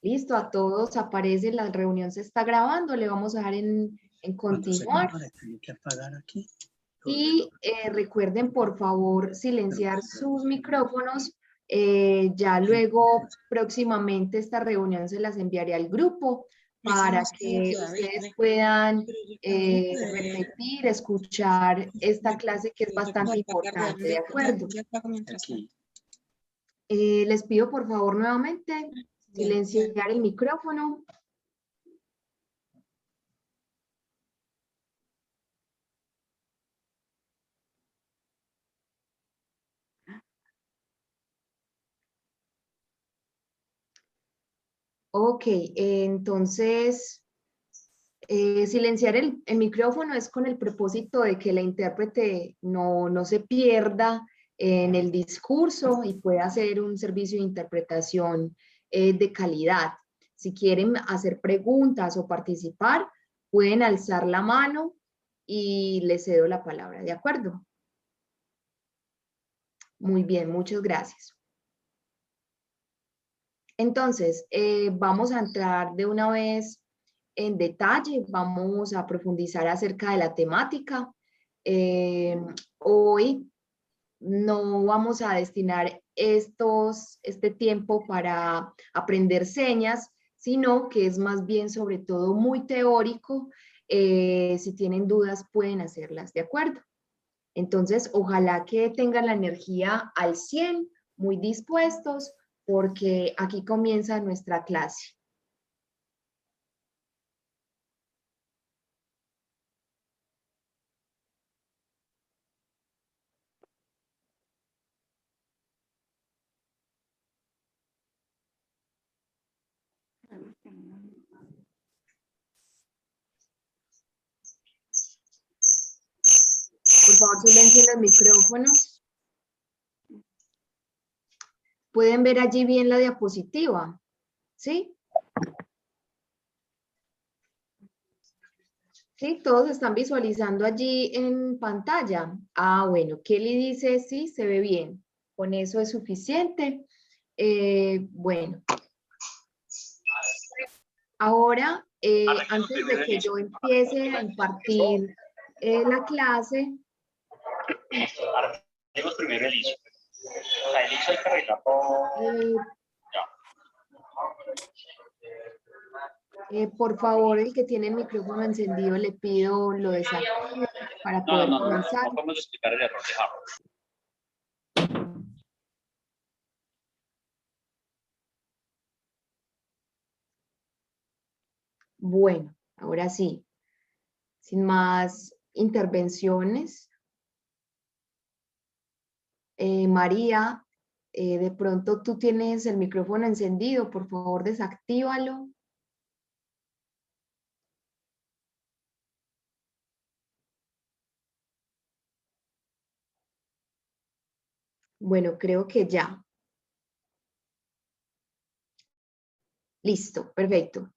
Listo, a todos aparece, la reunión se está grabando, le vamos a dar en continuar. Que apagar aquí. Y recuerden, por favor, silenciar sus micrófonos. Ya luego, próximamente, esta reunión se las enviaré al grupo para que ustedes puedan repetir, escuchar esta clase que es bastante importante, ¿de acuerdo? Les pido, por favor, nuevamente, silenciar el micrófono. Ok, entonces, silenciar el micrófono es con el propósito de que la intérprete no se pierda en el discurso y pueda hacer un servicio de interpretación de calidad. Si quieren hacer preguntas o participar, pueden alzar la mano y les cedo la palabra, ¿de acuerdo? Muy bien, muchas gracias. Entonces, vamos a entrar de una vez en detalle, vamos a profundizar acerca de la temática. Hoy no vamos a destinar este tiempo para aprender señas, sino que es más bien sobre todo muy teórico. Si tienen dudas pueden hacerlas, ¿de acuerdo? Entonces, ojalá que tengan la energía al 100, muy dispuestos, porque aquí comienza nuestra clase. Por favor, silencien los micrófonos. Pueden ver allí bien la diapositiva, ¿sí? Sí, todos están visualizando allí en pantalla. Ah, bueno, Kelly dice, sí, se ve bien. Con eso es suficiente. Bueno. Ahora, antes de que yo empiece a impartir la clase. Tenemos primero el ISO. O sea, el ISO hay que arreglar todo. Por favor, el que tiene el micrófono encendido, le pido lo desactive para poder comenzar. No podemos explicar el error de Harold. Bueno, ahora sí, sin más intervenciones. María, de pronto tú tienes el micrófono encendido, por favor desactívalo. Bueno, creo que ya. Listo, perfecto.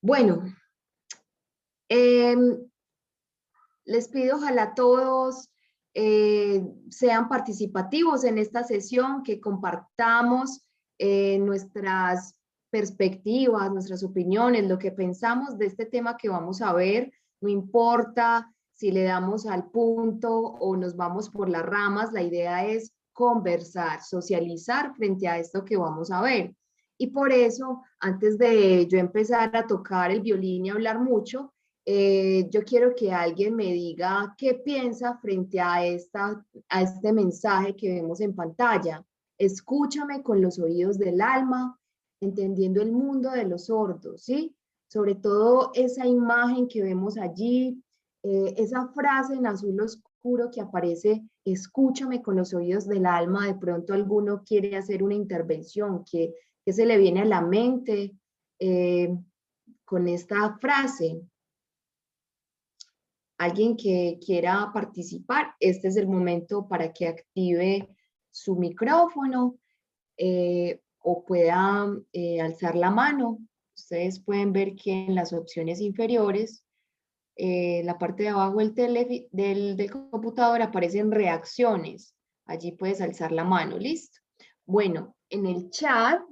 Bueno, les pido ojalá todos sean participativos en esta sesión, que compartamos nuestras perspectivas, nuestras opiniones, lo que pensamos de este tema que vamos a ver. No importa si le damos al punto o nos vamos por las ramas, la idea es conversar, socializar frente a esto que vamos a ver. Y por eso, antes de yo empezar a tocar el violín y hablar mucho, yo quiero que alguien me diga qué piensa frente a este mensaje que vemos en pantalla. Escúchame con los oídos del alma, entendiendo el mundo de los sordos, ¿sí? Sobre todo esa imagen que vemos allí, esa frase en azul oscuro que aparece, escúchame con los oídos del alma. De pronto alguno quiere hacer una intervención, que se le viene a la mente con esta frase. Alguien que quiera participar, este es el momento para que active su micrófono o pueda alzar la mano. Ustedes pueden ver que en las opciones inferiores, la parte de abajo del computador, aparecen reacciones. Allí puedes alzar la mano, ¿listo? Bueno, en el chat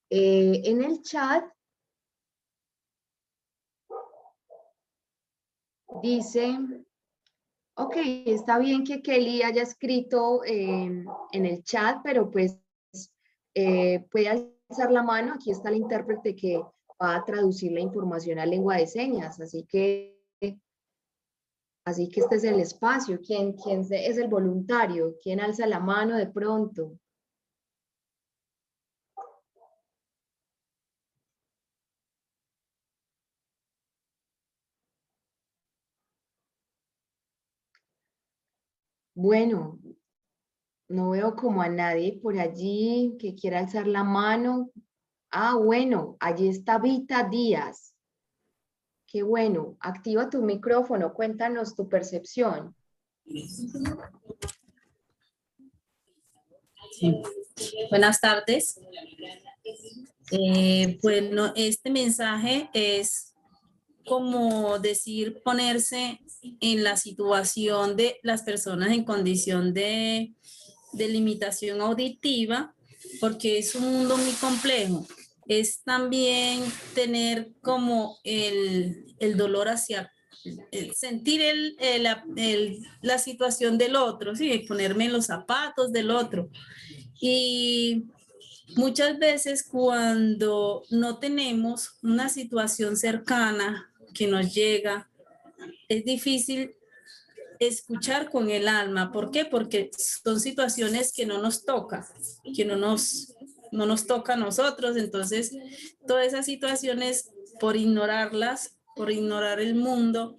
En el chat dice, ok, está bien que Kelly haya escrito en el chat, pero pues puede alzar la mano. Aquí está el intérprete que va a traducir la información a lengua de señas. Así que este es el espacio. ¿Quién es el voluntario? ¿Quién alza la mano de pronto? Bueno, no veo como a nadie por allí que quiera alzar la mano. Ah, bueno, allí está Vita Díaz. Qué bueno. Activa tu micrófono. Cuéntanos tu percepción. Sí. Buenas tardes. Bueno, este mensaje es como decir ponerse en la situación de las personas en condición de limitación auditiva, porque es un mundo muy complejo. Es también tener como el dolor hacia, sentir la situación del otro, ¿sí? Ponerme en los zapatos del otro. Y muchas veces cuando no tenemos una situación cercana que nos llega, es difícil escuchar con el alma. ¿Por qué? Porque son situaciones que no nos toca, que no nos toca a nosotros. Entonces, todas esas situaciones, por ignorarlas, por ignorar el mundo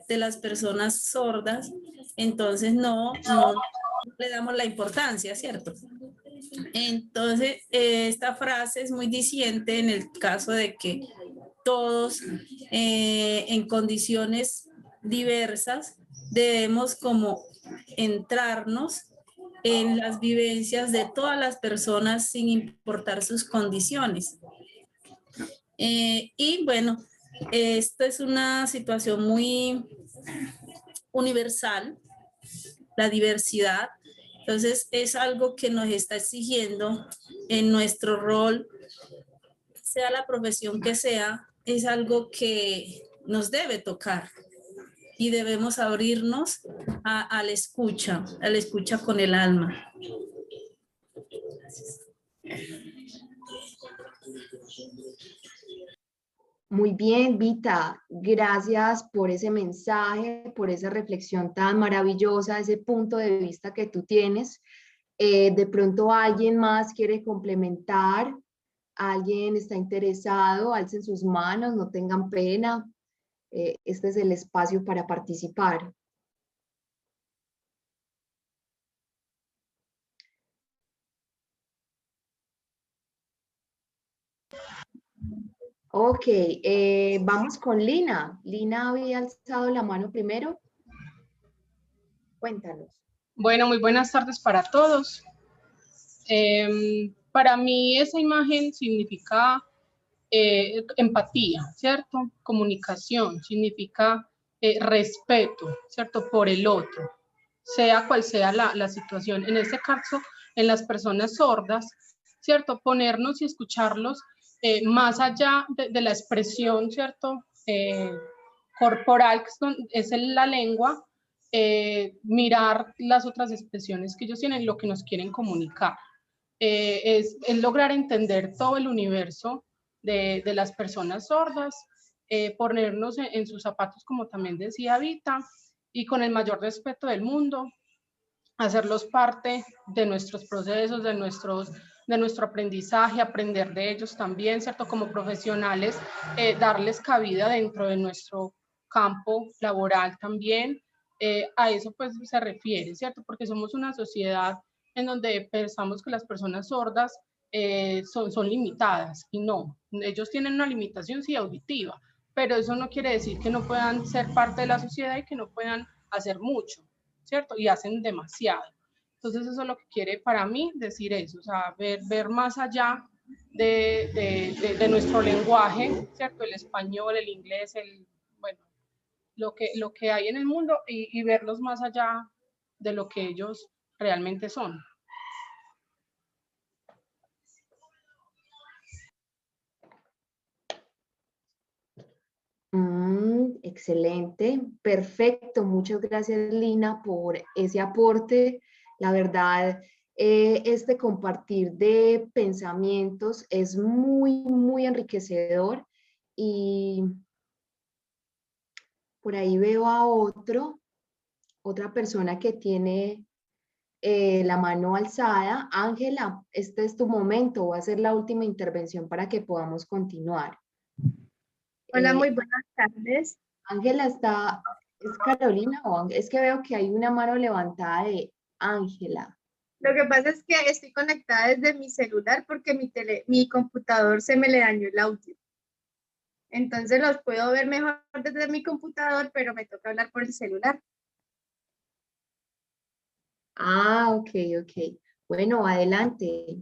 de las personas sordas, entonces no le damos la importancia, ¿cierto? Entonces, esta frase es muy diciente en el caso de que todos en condiciones diversas debemos como entrarnos en las vivencias de todas las personas sin importar sus condiciones. Y bueno, esta es una situación muy universal, la diversidad. Entonces es algo que nos está exigiendo en nuestro rol, sea la profesión que sea, es algo que nos debe tocar y debemos abrirnos a la escucha con el alma. Muy bien, Vita. Gracias por ese mensaje, por esa reflexión tan maravillosa, ese punto de vista que tú tienes. De pronto alguien más quiere complementar, alguien está interesado, alcen sus manos, no tengan pena. Este es el espacio para participar. Ok, vamos con Lina. Lina había alzado la mano primero. Cuéntanos. Bueno, muy buenas tardes para todos. Para mí esa imagen significa empatía, ¿cierto? Comunicación, significa respeto, ¿cierto? Por el otro, sea cual sea la situación. En este caso, en las personas sordas, ¿cierto? Ponernos y escucharlos más allá de la expresión, ¿cierto? Corporal, que es la lengua, mirar las otras expresiones que ellos tienen, lo que nos quieren comunicar. Es lograr entender todo el universo de las personas sordas, ponernos en sus zapatos, como también decía Vita, y con el mayor respeto del mundo, hacerlos parte de nuestros procesos, de nuestro aprendizaje, aprender de ellos también, ¿cierto? Como profesionales, darles cabida dentro de nuestro campo laboral también. A eso pues se refiere, ¿cierto? Porque somos una sociedad en donde pensamos que las personas sordas son limitadas y no, ellos tienen una limitación sí auditiva, pero eso no quiere decir que no puedan ser parte de la sociedad y que no puedan hacer mucho, ¿cierto? Y hacen demasiado. Entonces eso es lo que quiere para mí decir eso, o sea, ver más allá de nuestro lenguaje, ¿cierto? El español, el inglés, bueno, lo que hay en el mundo y verlos más allá de lo que ellos realmente son. Excelente, perfecto. Muchas gracias, Lina, por ese aporte. La verdad, este compartir de pensamientos es muy enriquecedor. Y por ahí veo a otra persona que tiene la mano alzada. Ángela, este es tu momento. Va a ser la última intervención para que podamos continuar. Hola, Eh, muy buenas tardes. Ángela está, ¿es Carolina o es que veo que hay una mano levantada de Ángela? Lo que pasa es que estoy conectada desde mi celular porque mi computador se me le dañó el audio. Entonces los puedo ver mejor desde mi computador, pero me toca hablar por el celular. Ah, ok. Bueno, adelante.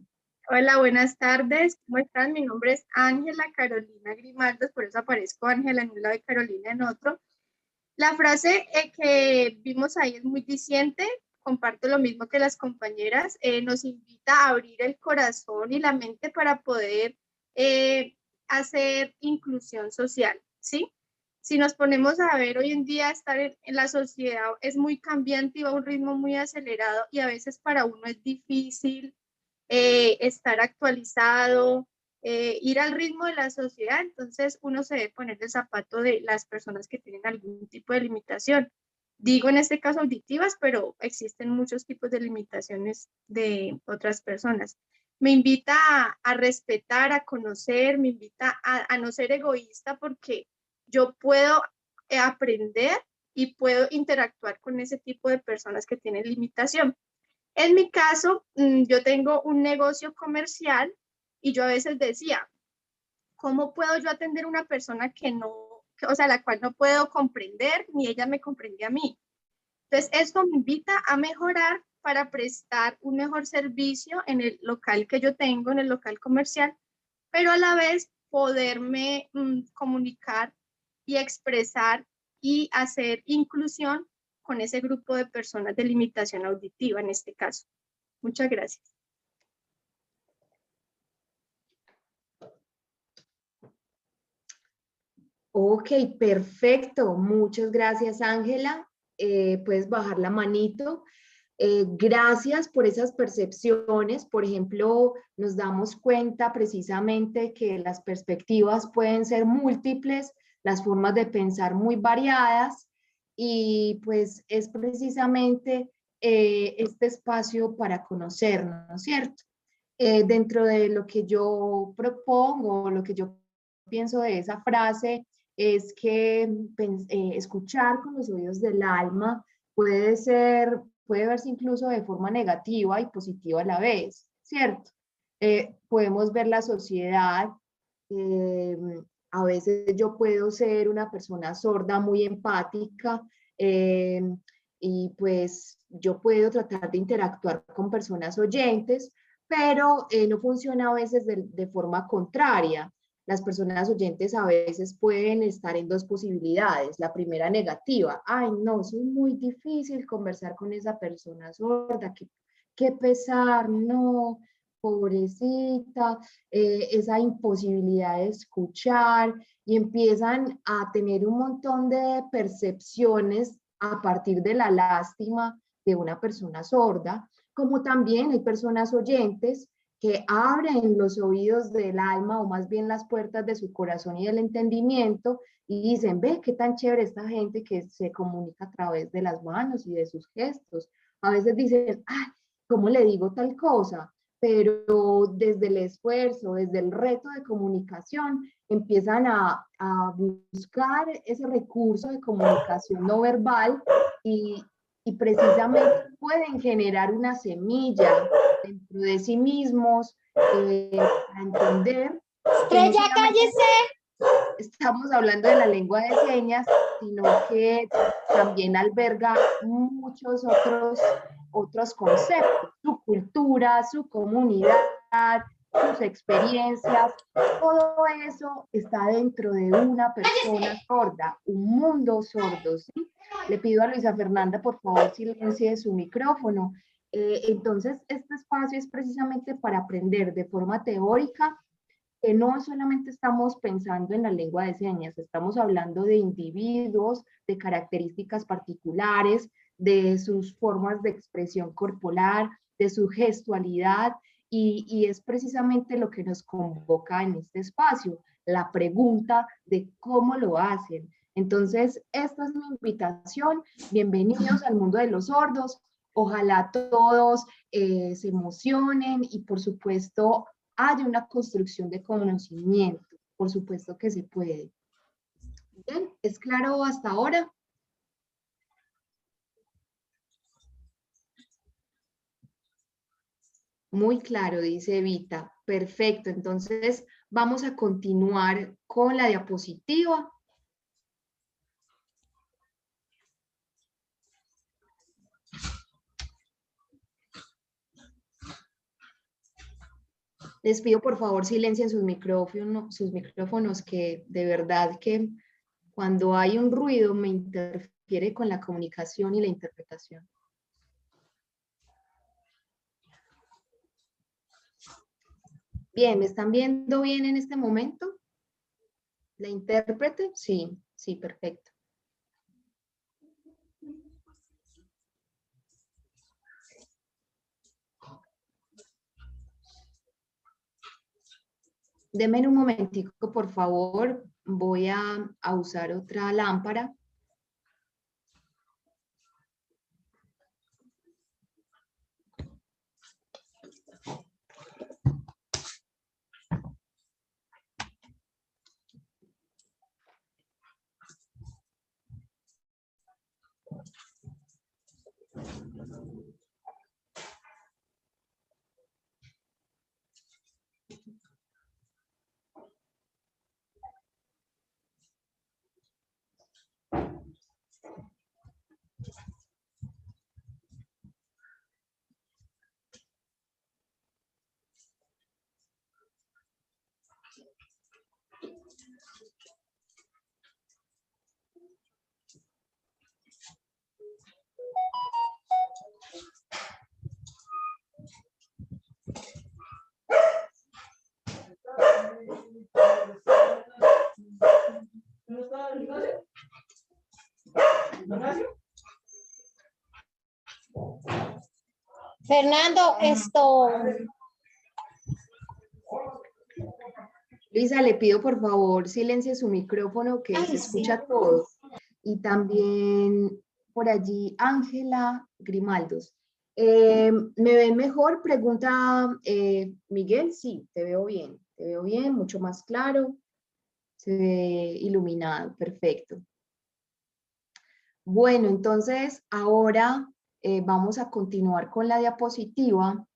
Hola, buenas tardes. ¿Cómo están? Mi nombre es Ángela Carolina Grimaldos, por eso aparezco Ángela en un lado y Carolina en otro. La frase que vimos ahí es muy diciente, comparto lo mismo que las compañeras, nos invita a abrir el corazón y la mente para poder hacer inclusión social, ¿sí? Si nos ponemos a ver hoy en día, estar en la sociedad es muy cambiante y va a un ritmo muy acelerado y a veces para uno es difícil estar actualizado, ir al ritmo de la sociedad, entonces uno se debe poner el zapato de las personas que tienen algún tipo de limitación. Digo en este caso auditivas, pero existen muchos tipos de limitaciones de otras personas. Me invita a respetar, a conocer, me invita a no ser egoísta porque yo puedo aprender y puedo interactuar con ese tipo de personas que tienen limitación. En mi caso, yo tengo un negocio comercial y yo a veces decía, ¿cómo puedo yo atender a una persona que no, o sea, la cual no puedo comprender, ni ella me comprende a mí? Entonces, esto me invita a mejorar para prestar un mejor servicio en el local que yo tengo, en el local comercial, pero a la vez poderme comunicar y expresar y hacer inclusión con ese grupo de personas de limitación auditiva en este caso. Muchas gracias. Ok, perfecto. Muchas gracias, Ángela. Puedes bajar la manito. Gracias por esas percepciones. Por ejemplo, nos damos cuenta precisamente que las perspectivas pueden ser múltiples, las formas de pensar muy variadas y pues es precisamente este espacio para conocernos, ¿cierto? Dentro de lo que yo propongo, lo que yo pienso de esa frase, es que escuchar con los oídos del alma puede verse incluso de forma negativa y positiva a la vez, ¿cierto? Podemos ver la sociedad, eh, a veces yo puedo ser una persona sorda muy empática, eh, y pues yo puedo tratar de interactuar con personas oyentes, pero no funciona a veces de forma contraria. Las personas oyentes a veces pueden estar en dos posibilidades. La primera negativa, ay no, es muy difícil conversar con esa persona sorda, qué pesar, no, pobrecita, esa imposibilidad de escuchar y empiezan a tener un montón de percepciones a partir de la lástima de una persona sorda, como también hay personas oyentes que abren los oídos del alma o más bien las puertas de su corazón y del entendimiento y dicen, ve qué tan chévere esta gente que se comunica a través de las manos y de sus gestos. A veces dicen, ay, ¿cómo le digo tal cosa? Pero desde el esfuerzo, desde el reto de comunicación, empiezan a buscar ese recurso de comunicación no verbal y precisamente pueden generar una semilla dentro de sí mismos para entender que no solamente estamos hablando de la lengua de señas, sino que también alberga muchos otros conceptos, su cultura, su comunidad, sus experiencias, todo eso está dentro de una persona sorda, un mundo sordo, ¿sí? Le pido a Luisa Fernanda, por favor, silencie su micrófono. Entonces, este espacio es precisamente para aprender de forma teórica que no solamente estamos pensando en la lengua de señas, estamos hablando de individuos, de características particulares, de sus formas de expresión corporal, de su gestualidad, y es precisamente lo que nos convoca en este espacio, la pregunta de cómo lo hacen. Entonces, esta es mi invitación. Bienvenidos al mundo de los sordos. Ojalá todos se emocionen y, por supuesto, haya una construcción de conocimiento. Por supuesto que se puede. Bien, ¿es claro hasta ahora? Muy claro, dice Evita. Perfecto, entonces vamos a continuar con la diapositiva. Les pido por favor silencien sus micrófonos, que de verdad que cuando hay un ruido me interfiere con la comunicación y la interpretación. Bien, ¿me están viendo bien en este momento? ¿La intérprete? Sí, sí, perfecto. Denme un momentico, por favor. Voy a usar otra lámpara. Fernando, Luisa, le pido por favor silencie su micrófono, que se escucha todo. Y también por allí Ángela Grimaldos. ¿Me ven mejor? Pregunta Miguel. Sí, te veo bien, mucho más claro, se ve iluminado, perfecto. Bueno, entonces ahora vamos a continuar con la diapositiva.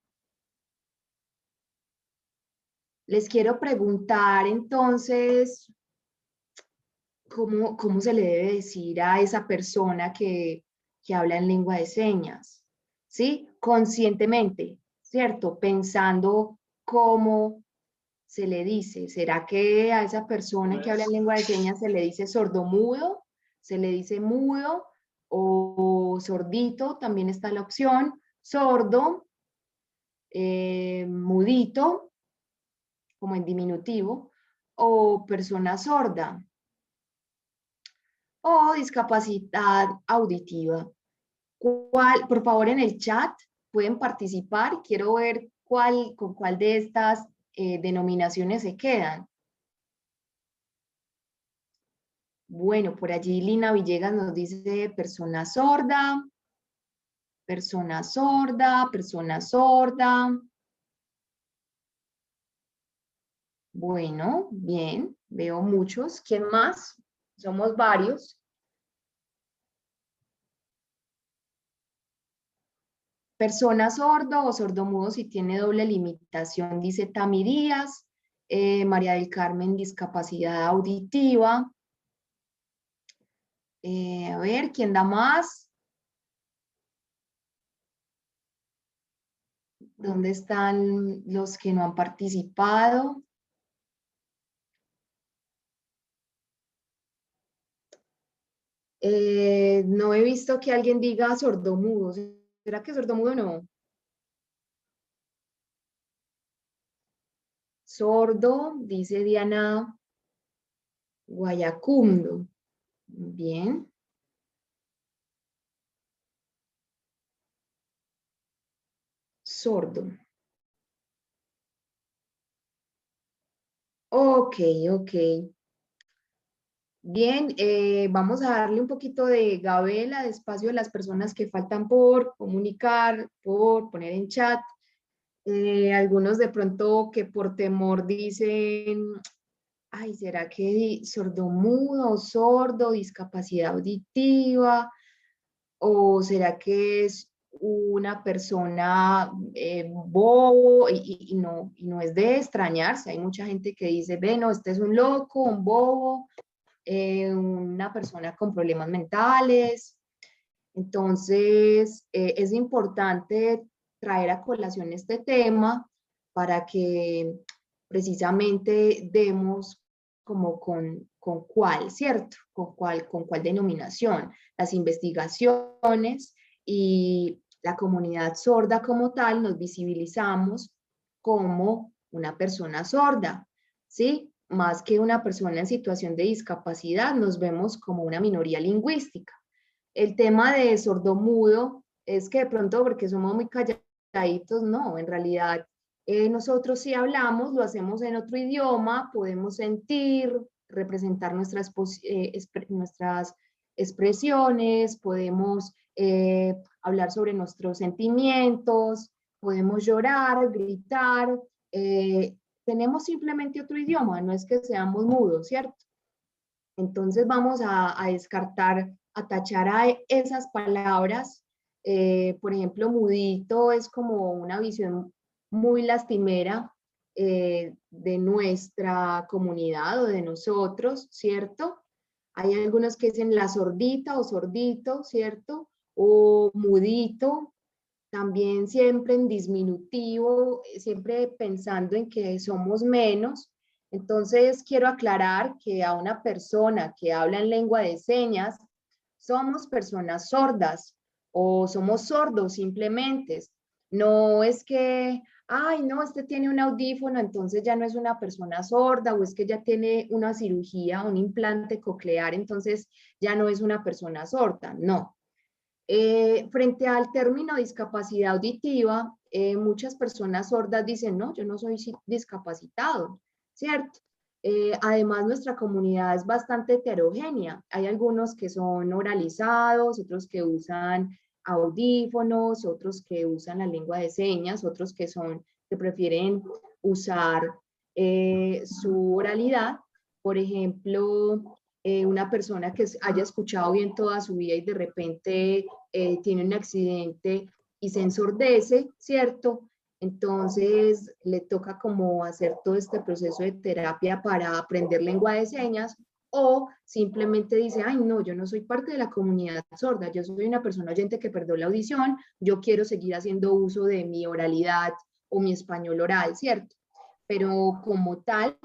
Les quiero preguntar entonces, ¿cómo se le debe decir a esa persona que habla en lengua de señas? ¿Sí? Conscientemente, ¿cierto? Pensando cómo se le dice. ¿Será que a esa persona que habla en lengua de señas se le dice sordomudo? ¿Se le dice mudo? ¿O sordito? También está la opción. Sordo, mudito, como en diminutivo, o persona sorda, o discapacidad auditiva. Por favor, en el chat pueden participar. Quiero ver con cuál de estas denominaciones se quedan. Bueno, por allí Lina Villegas nos dice persona sorda, persona sorda, persona sorda. Bueno, bien, veo muchos. ¿Quién más? Somos varios. Persona sordo o sordomudo si tiene doble limitación, dice Tami Díaz. María del Carmen, discapacidad auditiva. A ver, ¿quién da más? ¿Dónde están los que no han participado? No he visto que alguien diga sordomudo. ¿Será que sordomudo no? sordo, dice Diana Guayacundo. Bien. Sordo. Ok, ok. Bien, vamos a darle un poquito de gabela, de espacio a las personas que faltan por comunicar, por poner en chat. Algunos de pronto que por temor dicen, ay, ¿será que sordomudo, sordo, discapacidad auditiva? ¿O será que es una persona bobo? Y no es de extrañarse. Hay mucha gente que dice, ve, no, este es un loco, un bobo, una persona con problemas mentales. Entonces, es importante traer a colación este tema para que precisamente demos como con cuál, ¿cierto? Con cuál denominación. Las investigaciones y la comunidad sorda como tal nos visibilizamos como una persona sorda, ¿sí? Más que una persona en situación de discapacidad, nos vemos como una minoría lingüística. El tema de sordomudo es que de pronto porque somos muy calladitos, no, en realidad nosotros sí hablamos, lo hacemos en otro idioma, podemos sentir, representar nuestras expresiones, podemos hablar sobre nuestros sentimientos, podemos llorar, gritar, tenemos simplemente otro idioma, no es que seamos mudos, ¿cierto? Entonces vamos a descartar, a tachar a esas palabras. Por ejemplo, mudito es como una visión muy lastimera de nuestra comunidad o de nosotros, ¿cierto? Hay algunos que dicen la sordita o sordito, ¿cierto? O mudito, también siempre en disminutivo, siempre pensando en que somos menos. Entonces, quiero aclarar que a una persona que habla en lengua de señas, somos personas sordas o somos sordos simplemente. No es que, ay, no, este tiene un audífono, entonces ya no es una persona sorda, o es que ya tiene una cirugía, un implante coclear, entonces ya no es una persona sorda. No. Frente al término discapacidad auditiva, muchas personas sordas dicen, no, yo no soy discapacitado, ¿cierto? Además, nuestra comunidad es bastante heterogénea. Hay algunos que son oralizados, otros que usan audífonos, otros que usan la lengua de señas, otros que prefieren usar su oralidad. Por ejemplo, una persona que haya escuchado bien toda su vida y de repente tiene un accidente y se ensordece, ¿cierto? Entonces le toca como hacer todo este proceso de terapia para aprender lengua de señas, o simplemente dice, ay no, yo no soy parte de la comunidad sorda, yo soy una persona oyente que perdió la audición, yo quiero seguir haciendo uso de mi oralidad o mi español oral, ¿cierto? Pero como tal,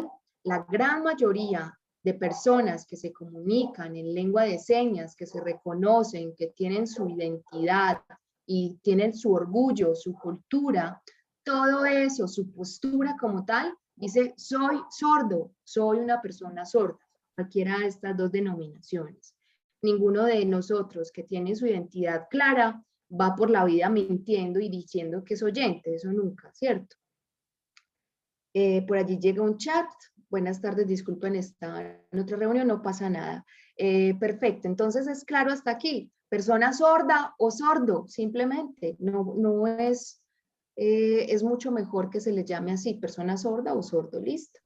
la gran mayoría de personas que se comunican en lengua de señas, que se reconocen, que tienen su identidad y tienen su orgullo, su cultura, todo eso, su postura como tal, dice, soy sordo, soy una persona sorda, cualquiera de estas dos denominaciones. Ninguno de nosotros que tiene su identidad clara va por la vida mintiendo y diciendo que es oyente, eso nunca, ¿cierto? Por allí llega un chat. Buenas tardes, disculpen, estar en otra reunión, no pasa nada. Perfecto, entonces es claro hasta aquí. Persona sorda o sordo, simplemente. No es, es mucho mejor que se le llame así, persona sorda o sordo, listo.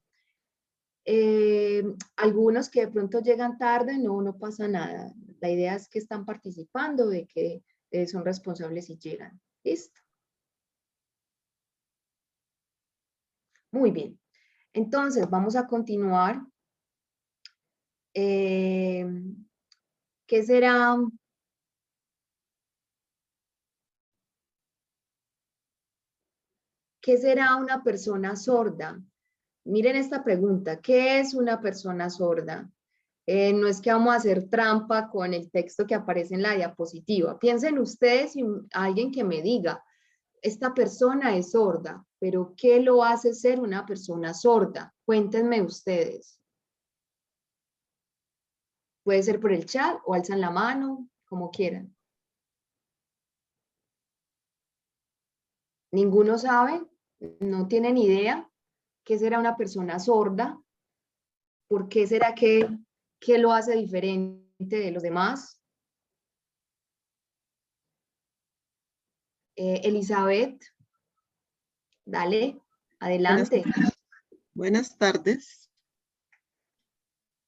Algunos que de pronto llegan tarde, no pasa nada. La idea es que están participando, de que son responsables y llegan. Listo. Muy bien. Entonces, vamos a continuar. ¿Qué será? ¿Qué será una persona sorda? Miren esta pregunta. ¿Qué es una persona sorda? No es que vamos a hacer trampa con el texto que aparece en la diapositiva. Piensen ustedes y alguien que me diga, esta persona es sorda, pero ¿qué lo hace ser una persona sorda? Cuéntenme ustedes. Puede ser por el chat o alzan la mano, como quieran. ¿Ninguno sabe? ¿No tienen idea qué será una persona sorda? ¿Por qué será que lo hace diferente de los demás? Elizabeth, dale, adelante. Buenas tardes.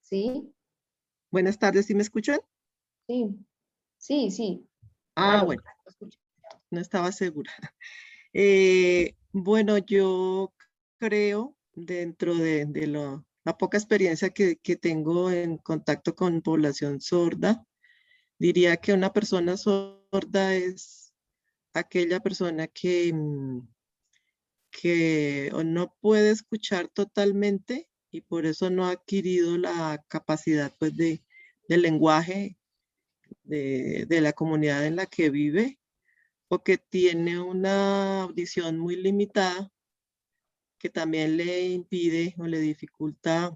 ¿Sí? Buenas tardes, ¿sí me escuchan? Sí, sí, sí. Ah, Dale, bueno, lo escucho. no estaba segura. Bueno, yo creo, dentro de la poca experiencia que tengo en contacto con población sorda, diría que una persona sorda es aquella persona que o no puede escuchar totalmente y por eso no ha adquirido la capacidad pues, del lenguaje de la comunidad en la que vive, o que tiene una audición muy limitada que también le impide o le dificulta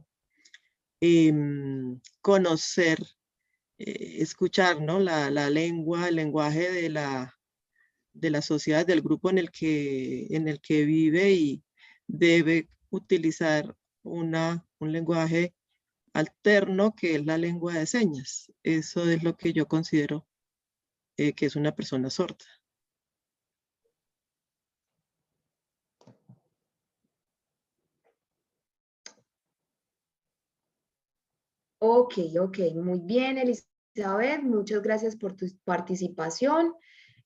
conocer, escuchar, ¿no? la lengua, el lenguaje de la sociedad, del grupo en el que vive, y debe utilizar un lenguaje alterno que es la lengua de señas. Eso es lo que yo considero que es una persona sorda. Ok, ok, muy bien, Elizabeth, muchas gracias por tu participación.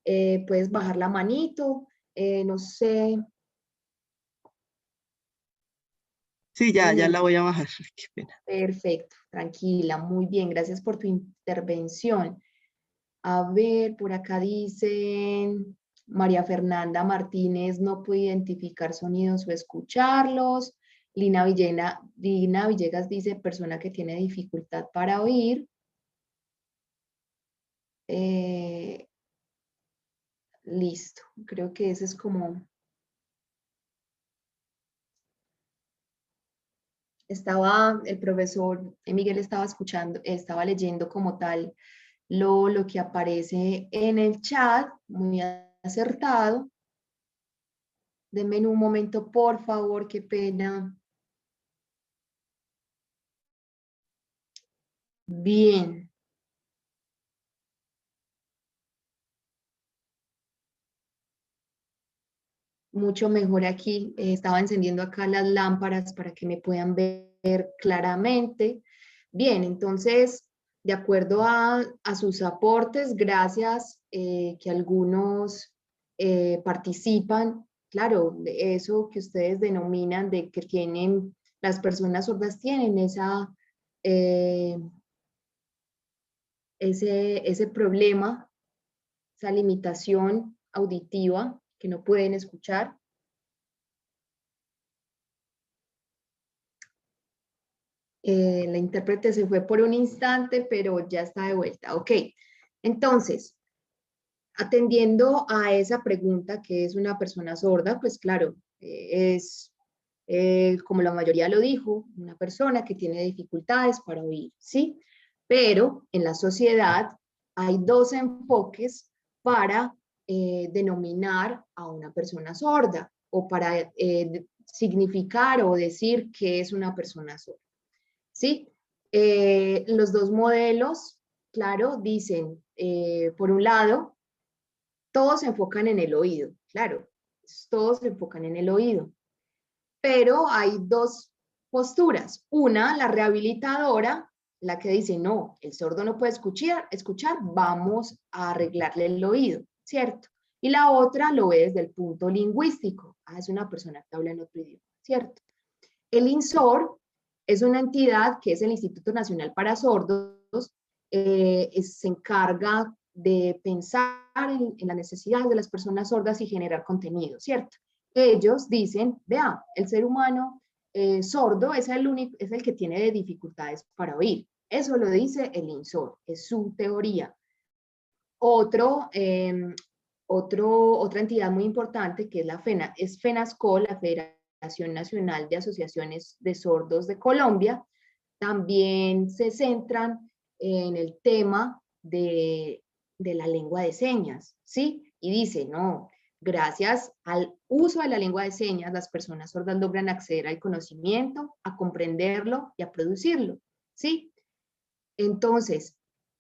Puedes bajar la manito, no sé. Sí, ya la voy a bajar. Qué pena. Perfecto, tranquila, muy bien, gracias por tu intervención. A ver, por acá dicen, María Fernanda Martínez no puede identificar sonidos o escucharlos. Lina Villegas dice, persona que tiene dificultad para oír. Listo, creo que ese es como... el profesor Miguel estaba escuchando, estaba leyendo como tal lo que aparece en el chat, muy acertado. Denme un momento, por favor, qué pena. Bien. Mucho mejor aquí. Estaba encendiendo acá las lámparas para que me puedan ver claramente. Bien, entonces, de acuerdo a sus aportes, gracias que algunos participan. Claro, de eso que ustedes denominan de que tienen, las personas sordas tienen eh, ese problema, esa limitación auditiva que no pueden escuchar. La intérprete se fue por un instante, pero ya está de vuelta. Ok, entonces, atendiendo a esa pregunta, que es una persona sorda, pues claro, es, como la mayoría lo dijo, una persona que tiene dificultades para oír, ¿sí? Pero en la sociedad hay dos enfoques para denominar a una persona sorda o para significar o decir que es una persona sorda, ¿sí? Los dos modelos, claro, dicen, por un lado, todos se enfocan en el oído, claro, todos se enfocan en el oído, pero hay dos posturas. Una, la rehabilitadora, la que dice, no, el sordo no puede escuchar, vamos a arreglarle el oído, ¿cierto? Y la otra lo ve desde el punto lingüístico. Es una persona que habla en otro idioma, ¿cierto? El INSOR es una entidad que es el Instituto Nacional para Sordos, se encarga de pensar en las necesidades de las personas sordas y generar contenido, ¿cierto? Ellos dicen, vean, el ser humano sordo es el que tiene dificultades para oír. Eso lo dice el INSOR, es su teoría. Otro Otra entidad muy importante que es la es FENASCOL, la Federación Nacional de Asociaciones de Sordos de Colombia, también se centran en el tema de la lengua de señas, ¿sí? Y dice, no, gracias al uso de la lengua de señas, las personas sordas logran acceder al conocimiento, a comprenderlo y a producirlo, ¿sí? Entonces,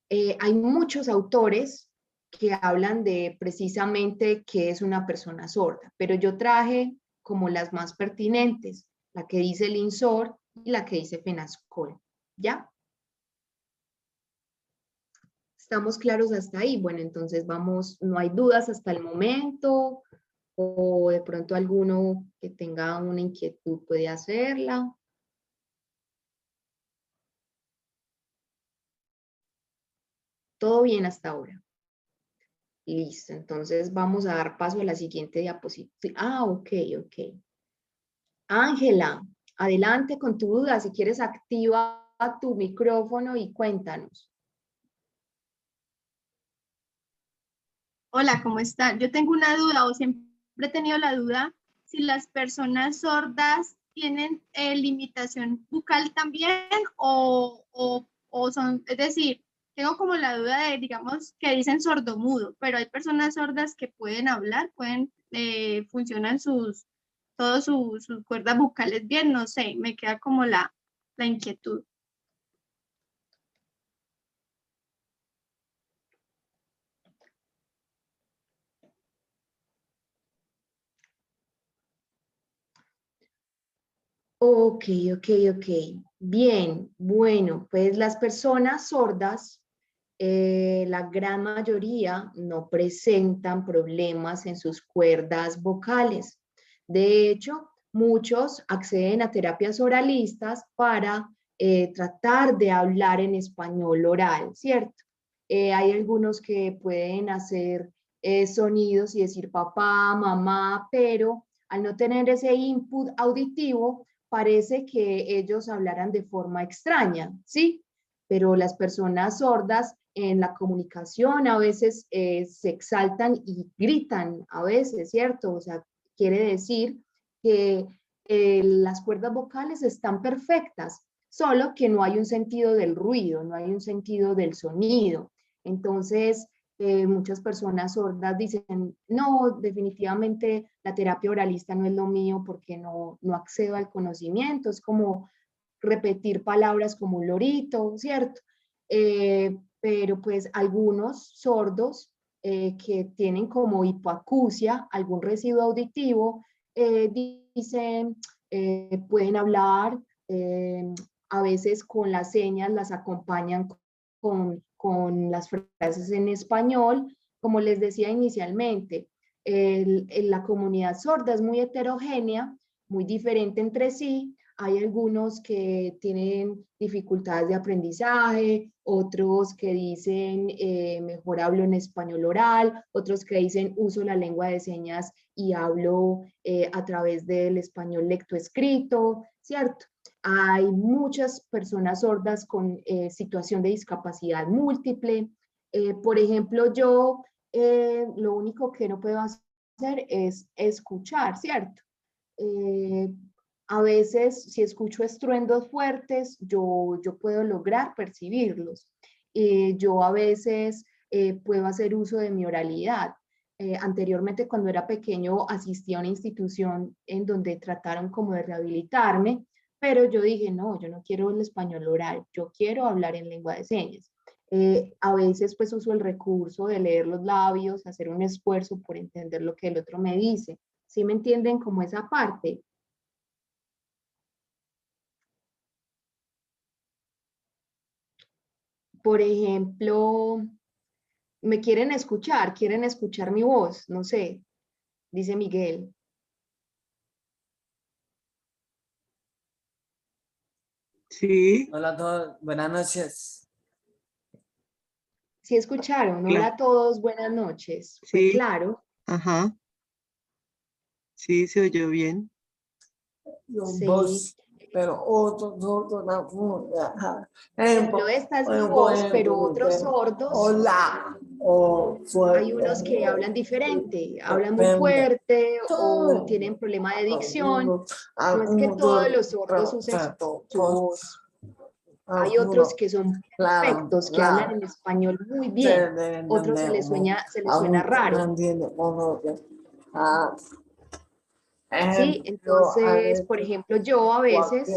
hay muchos autores que hablan de precisamente qué es una persona sorda, pero yo traje como las más pertinentes, la que dice el INSOR y la que dice FENASCOL, ¿ya? ¿Estamos claros hasta ahí? Bueno, entonces vamos, no hay dudas hasta el momento, o de pronto alguno que tenga una inquietud puede hacerla. Todo bien hasta ahora. Listo, entonces vamos a dar paso a la siguiente diapositiva. Ah, ok. Ángela, adelante con tu duda. Si quieres, activa tu micrófono y cuéntanos. Hola, ¿cómo están? Yo tengo una duda, o siempre he tenido la duda, si las personas sordas tienen limitación bucal también o son, es decir, tengo como la duda de, digamos, que dicen sordomudo, pero hay personas sordas que pueden hablar, funcionan todas sus cuerdas bucales bien, no sé, me queda como la inquietud. Ok. Bien, bueno, pues las personas sordas, la gran mayoría no presentan problemas en sus cuerdas vocales. De hecho, muchos acceden a terapias oralistas para tratar de hablar en español oral, ¿cierto? Hay algunos que pueden hacer sonidos y decir papá, mamá, pero al no tener ese input auditivo, parece que ellos hablaran de forma extraña, ¿sí? Pero las personas sordas en la comunicación a veces se exaltan y gritan a veces, ¿cierto? O sea, quiere decir que las cuerdas vocales están perfectas, solo que no hay un sentido del ruido, no hay un sentido del sonido. Entonces, muchas personas sordas dicen, no, definitivamente la terapia oralista no es lo mío porque no accedo al conocimiento, es como repetir palabras como un lorito, ¿cierto? Pero pues algunos sordos que tienen como hipoacusia, algún residuo auditivo, dicen, pueden hablar, a veces con las señas las acompañan con las frases en español, como les decía inicialmente. La comunidad sorda es muy heterogénea, muy diferente entre sí. Hay algunos que tienen dificultades de aprendizaje, otros que dicen mejor hablo en español oral, otros que dicen uso la lengua de señas y hablo a través del español lectoescrito, ¿cierto? Hay muchas personas sordas con situación de discapacidad múltiple. Por ejemplo, yo lo único que no puedo hacer es escuchar, ¿cierto? A veces, si escucho estruendos fuertes, yo puedo lograr percibirlos. Yo a veces puedo hacer uso de mi oralidad. Anteriormente, cuando era pequeño, asistí a una institución en donde trataron como de rehabilitarme, pero yo dije, no, yo no quiero el español oral, yo quiero hablar en lengua de señas. A veces pues uso el recurso de leer los labios, hacer un esfuerzo por entender lo que el otro me dice. ¿Sí me entienden como esa parte? Por ejemplo, ¿me quieren escuchar? ¿Quieren escuchar mi voz? No sé, dice Miguel. Sí, Hola a todos, buenas noches. ¿Sí escucharon? Claro. Hola a todos, buenas noches. ¿Fue Sí. claro? Ajá. Sí, se oyó bien. Sí. Vos. pero otros sordos no pueden. Por ejemplo, esta es mi voz, pero otros sordos, Hola. O hay unos que hablan diferente, hablan muy fuerte o tienen problema de dicción. No es que todos los sordos usen su voz. Hay otros que son perfectos, que hablan en español muy bien. Otros se les suena raro. Sí, entonces, por ejemplo, yo a veces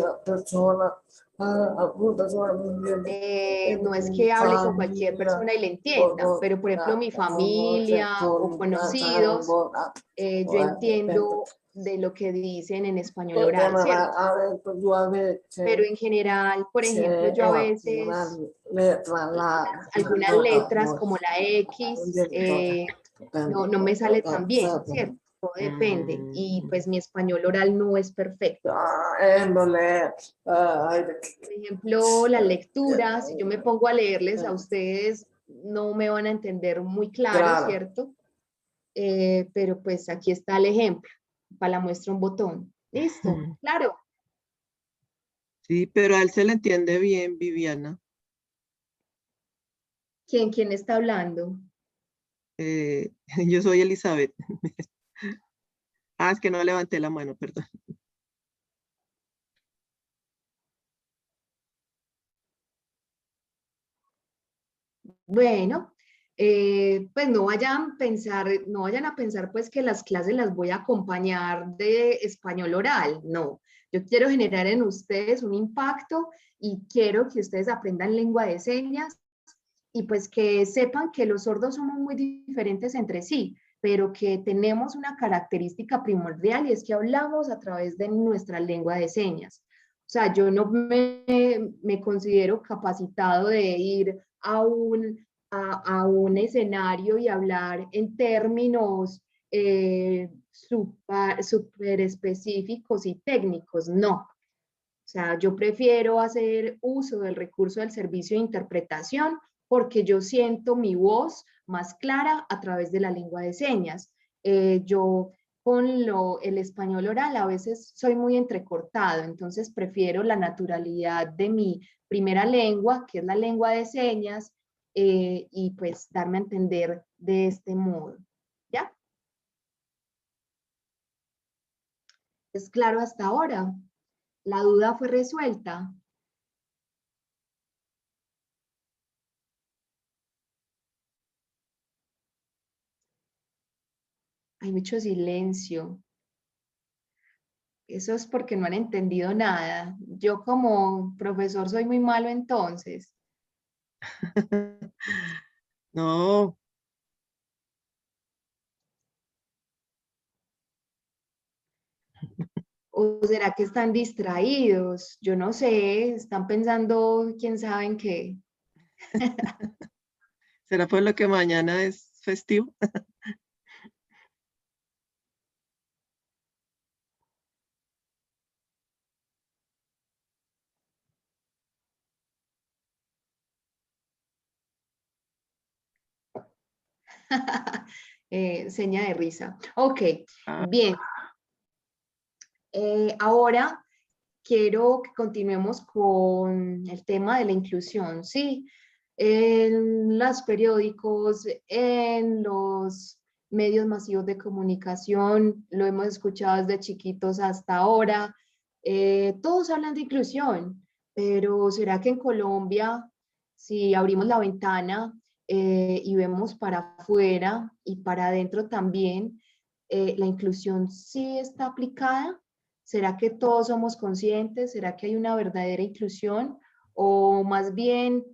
no es que hable con cualquier persona y le entienda, pero por ejemplo mi familia o conocidos, yo entiendo de lo que dicen en español oral, ¿cierto? Pero en general, por ejemplo, yo a veces algunas letras como la X no me sale tan bien, ¿cierto? Todo depende. Y pues mi español oral no es perfecto. Por ejemplo, la lectura, si yo me pongo a leerles a ustedes, no me van a entender muy claro, ¿cierto? Pero pues aquí está el ejemplo. Para la muestra un botón. Listo, claro. Sí, pero a él se le entiende bien, Viviana. ¿Quién está hablando? Yo soy Elizabeth. Es que no levanté la mano, perdón. Bueno, pues no vayan a pensar pues que las clases las voy a acompañar de español oral, no. Yo quiero generar en ustedes un impacto y quiero que ustedes aprendan lengua de señas y pues que sepan que los sordos somos muy diferentes entre sí, pero que tenemos una característica primordial y es que hablamos a través de nuestra lengua de señas. O sea, yo no me considero capacitado de ir a un escenario y hablar en términos super específicos y técnicos, no. O sea, yo prefiero hacer uso del recurso del servicio de interpretación porque yo siento mi voz más clara a través de la lengua de señas. Yo con el español oral a veces soy muy entrecortado, entonces prefiero la naturalidad de mi primera lengua, que es la lengua de señas, y pues darme a entender de este modo. ¿Ya? ¿Es claro hasta ahora? ¿La duda fue resuelta? Hay mucho silencio. Eso es porque no han entendido nada. Yo como profesor soy muy malo entonces. No, ¿O será que están distraídos? Yo no sé, están pensando quién sabe en qué. ¿será por lo que mañana es festivo? Seña de risa. Ok, Ah, bien. Ahora quiero que continuemos con el tema de la inclusión, ¿sí? En los periódicos, en los medios masivos de comunicación, lo hemos escuchado desde chiquitos hasta ahora, todos hablan de inclusión, pero ¿será que en Colombia, si abrimos la ventana y vemos para afuera y para adentro también, la inclusión sí está aplicada? ¿Será que todos somos conscientes? ¿Será que hay una verdadera inclusión? O más bien,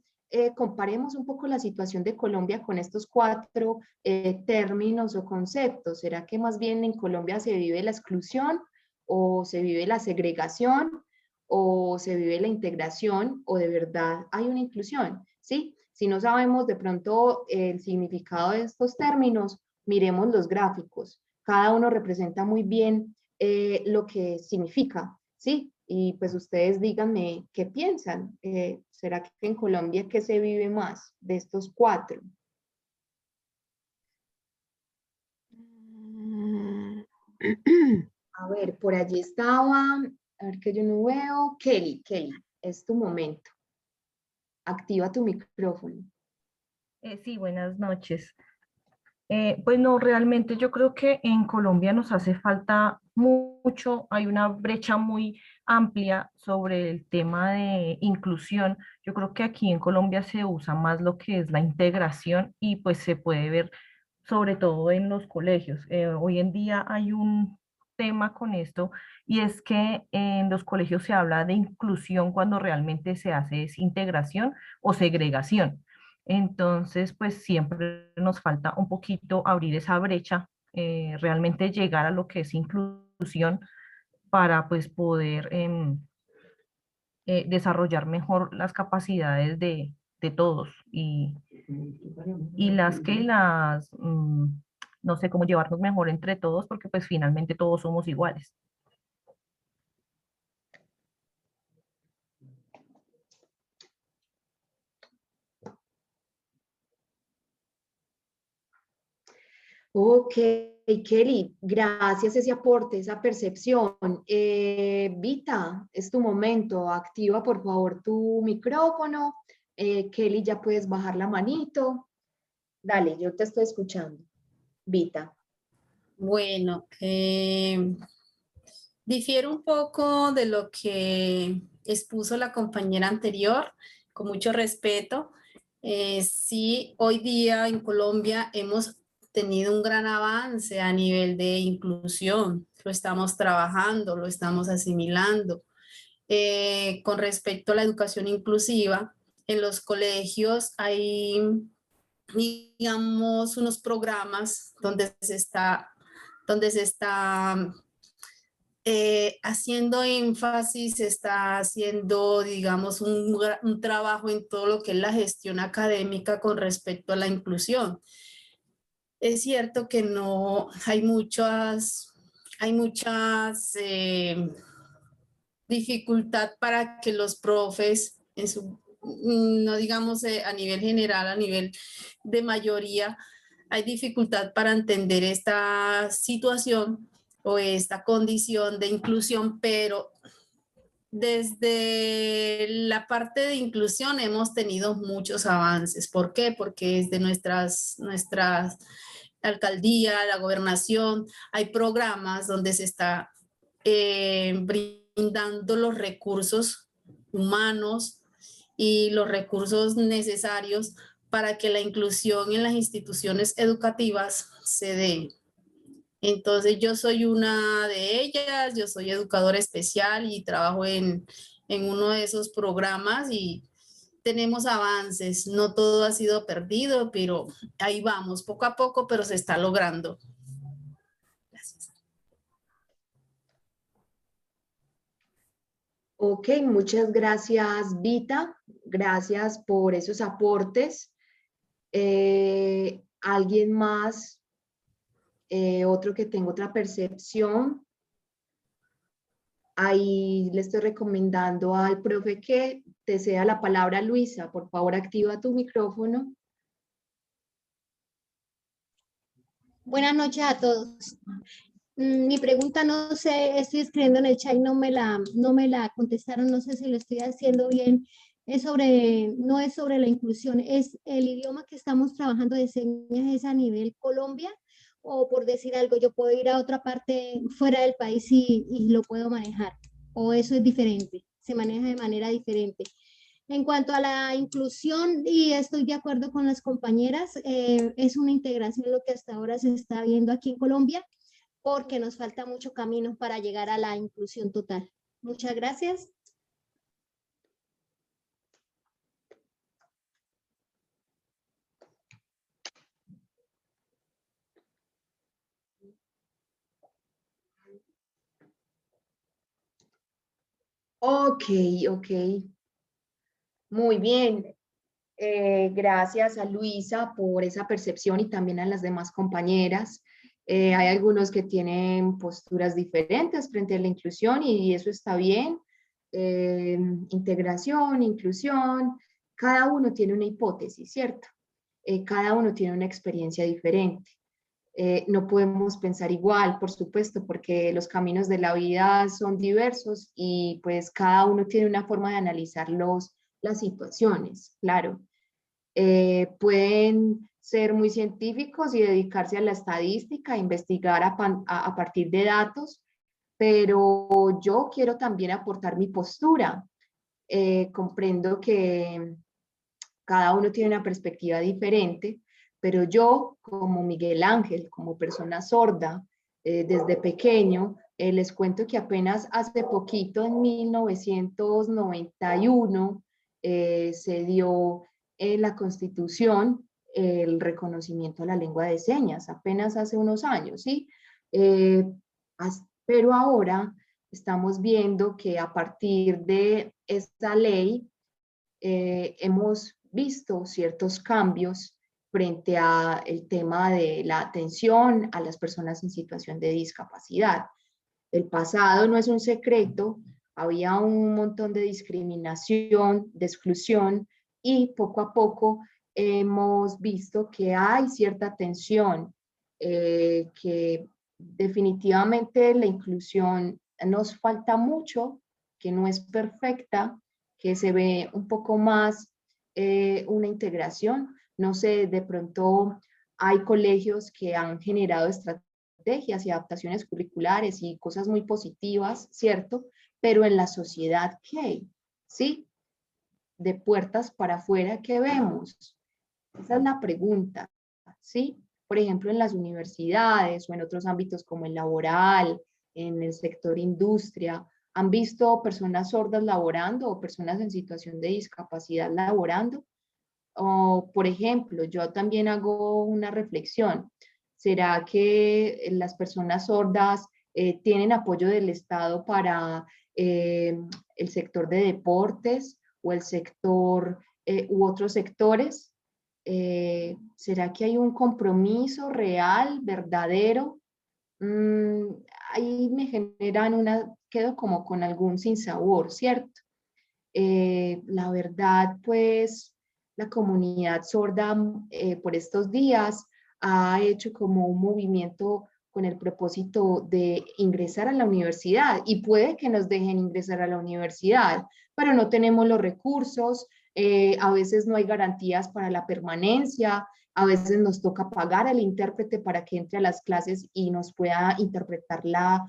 comparemos un poco la situación de Colombia con estos cuatro términos o conceptos. ¿Será que más bien en Colombia se vive la exclusión o se vive la segregación o se vive la integración o de verdad hay una inclusión? ¿Sí? Si no sabemos de pronto el significado de estos términos, miremos los gráficos. Cada uno representa muy bien lo que significa, ¿sí? Y pues ustedes díganme qué piensan. ¿Será que en Colombia qué se vive más de estos cuatro? A ver, por allí estaba A ver que yo no veo. Kelly, es tu momento. Activa tu micrófono. Sí, buenas noches. Pues no, realmente yo creo que en Colombia nos hace falta mucho, hay una brecha muy amplia sobre el tema de inclusión. Yo creo que aquí en Colombia se usa más lo que es la integración y pues se puede ver sobre todo en los colegios. Hoy en día hay un tema con esto y es que en los colegios se habla de inclusión cuando realmente se hace es integración o segregación. Entonces, pues siempre nos falta un poquito abrir esa brecha, realmente llegar a lo que es inclusión para pues poder desarrollar mejor las capacidades de todos y no sé cómo llevarnos mejor entre todos porque pues finalmente todos somos iguales. Ok, Kelly, gracias ese aporte, esa percepción. Vita, es tu momento. Activa por favor tu micrófono. Kelly, ya puedes bajar la manito. Dale, yo te estoy escuchando. Vita. Bueno, difiere un poco de lo que expuso la compañera anterior, con mucho respeto. Sí, hoy día en Colombia hemos tenido un gran avance a nivel de inclusión. Lo estamos trabajando, lo estamos asimilando. Con respecto a la educación inclusiva, en los colegios hay, digamos, unos programas donde se está haciendo énfasis, se está haciendo, digamos, un trabajo en todo lo que es la gestión académica con respecto a la inclusión. Es cierto que no hay muchas dificultad para que los profes, no digamos a nivel general, a nivel de mayoría, hay dificultad para entender esta situación o esta condición de inclusión, pero desde la parte de inclusión hemos tenido muchos avances. ¿Por qué? Porque desde nuestras alcaldía, la gobernación, hay programas donde se está brindando los recursos humanos y los recursos necesarios para que la inclusión en las instituciones educativas se dé. Entonces yo soy una de ellas, yo soy educadora especial y trabajo en uno de esos programas y tenemos avances, no todo ha sido perdido, pero ahí vamos, poco a poco, pero se está logrando. Gracias. Ok, muchas gracias, Vita. Gracias por esos aportes. ¿Alguien más? Otro que tenga otra percepción. Ahí le estoy recomendando al profe que te ceda la palabra, Luisa. Por favor, activa tu micrófono. Buenas noches a todos. Mi pregunta no sé, estoy escribiendo en el chat y no me la contestaron, no sé si lo estoy haciendo bien. No es sobre la inclusión, es el idioma que estamos trabajando de señas, es a nivel Colombia, o por decir algo, yo puedo ir a otra parte fuera del país y lo puedo manejar, o eso es diferente, se maneja de manera diferente. En cuanto a la inclusión, y estoy de acuerdo con las compañeras, es una integración lo que hasta ahora se está viendo aquí en Colombia, porque nos falta mucho camino para llegar a la inclusión total. Muchas gracias. Ok, ok. Muy bien. Gracias a Luisa por esa percepción y también a las demás compañeras. Hay algunos que tienen posturas diferentes frente a la inclusión y eso está bien. Integración, inclusión, cada uno tiene una hipótesis, ¿cierto? Cada uno tiene una experiencia diferente. no podemos pensar igual, por supuesto, porque los caminos de la vida son diversos y pues cada uno tiene una forma de analizar las situaciones, claro. Pueden ser muy científicos y dedicarse a la estadística, a investigar a partir de datos, pero yo quiero también aportar mi postura. Comprendo que cada uno tiene una perspectiva diferente, pero yo, como Miguel Ángel, como persona sorda, desde pequeño, les cuento que apenas hace poquito, en 1991, se dio en la Constitución el reconocimiento a la lengua de señas, apenas hace unos años, ¿sí? Pero ahora estamos viendo que a partir de esta ley hemos visto ciertos cambios frente al tema de la atención a las personas en situación de discapacidad. El pasado no es un secreto, había un montón de discriminación, de exclusión, y poco a poco hemos visto que hay cierta atención, que definitivamente la inclusión nos falta mucho, que no es perfecta, que se ve un poco más una integración. No sé, de pronto hay colegios que han generado estrategias y adaptaciones curriculares y cosas muy positivas, ¿cierto? Pero en la sociedad, ¿qué? ¿Sí? De puertas para afuera, ¿qué vemos? Esa es la pregunta, ¿sí? Por ejemplo, en las universidades o en otros ámbitos como el laboral, en el sector industria, ¿han visto personas sordas laborando o personas en situación de discapacidad laborando? O, por ejemplo, yo también hago una reflexión. ¿Será que las personas sordas tienen apoyo del Estado para el sector de deportes o el sector u otros sectores? ¿Será que hay un compromiso real, verdadero? Ahí me generan quedo como con algún sinsabor, ¿cierto? La verdad, pues, la comunidad sorda por estos días ha hecho como un movimiento con el propósito de ingresar a la universidad, y puede que nos dejen ingresar a la universidad, pero no tenemos los recursos, a veces no hay garantías para la permanencia, a veces nos toca pagar al intérprete para que entre a las clases y nos pueda interpretar la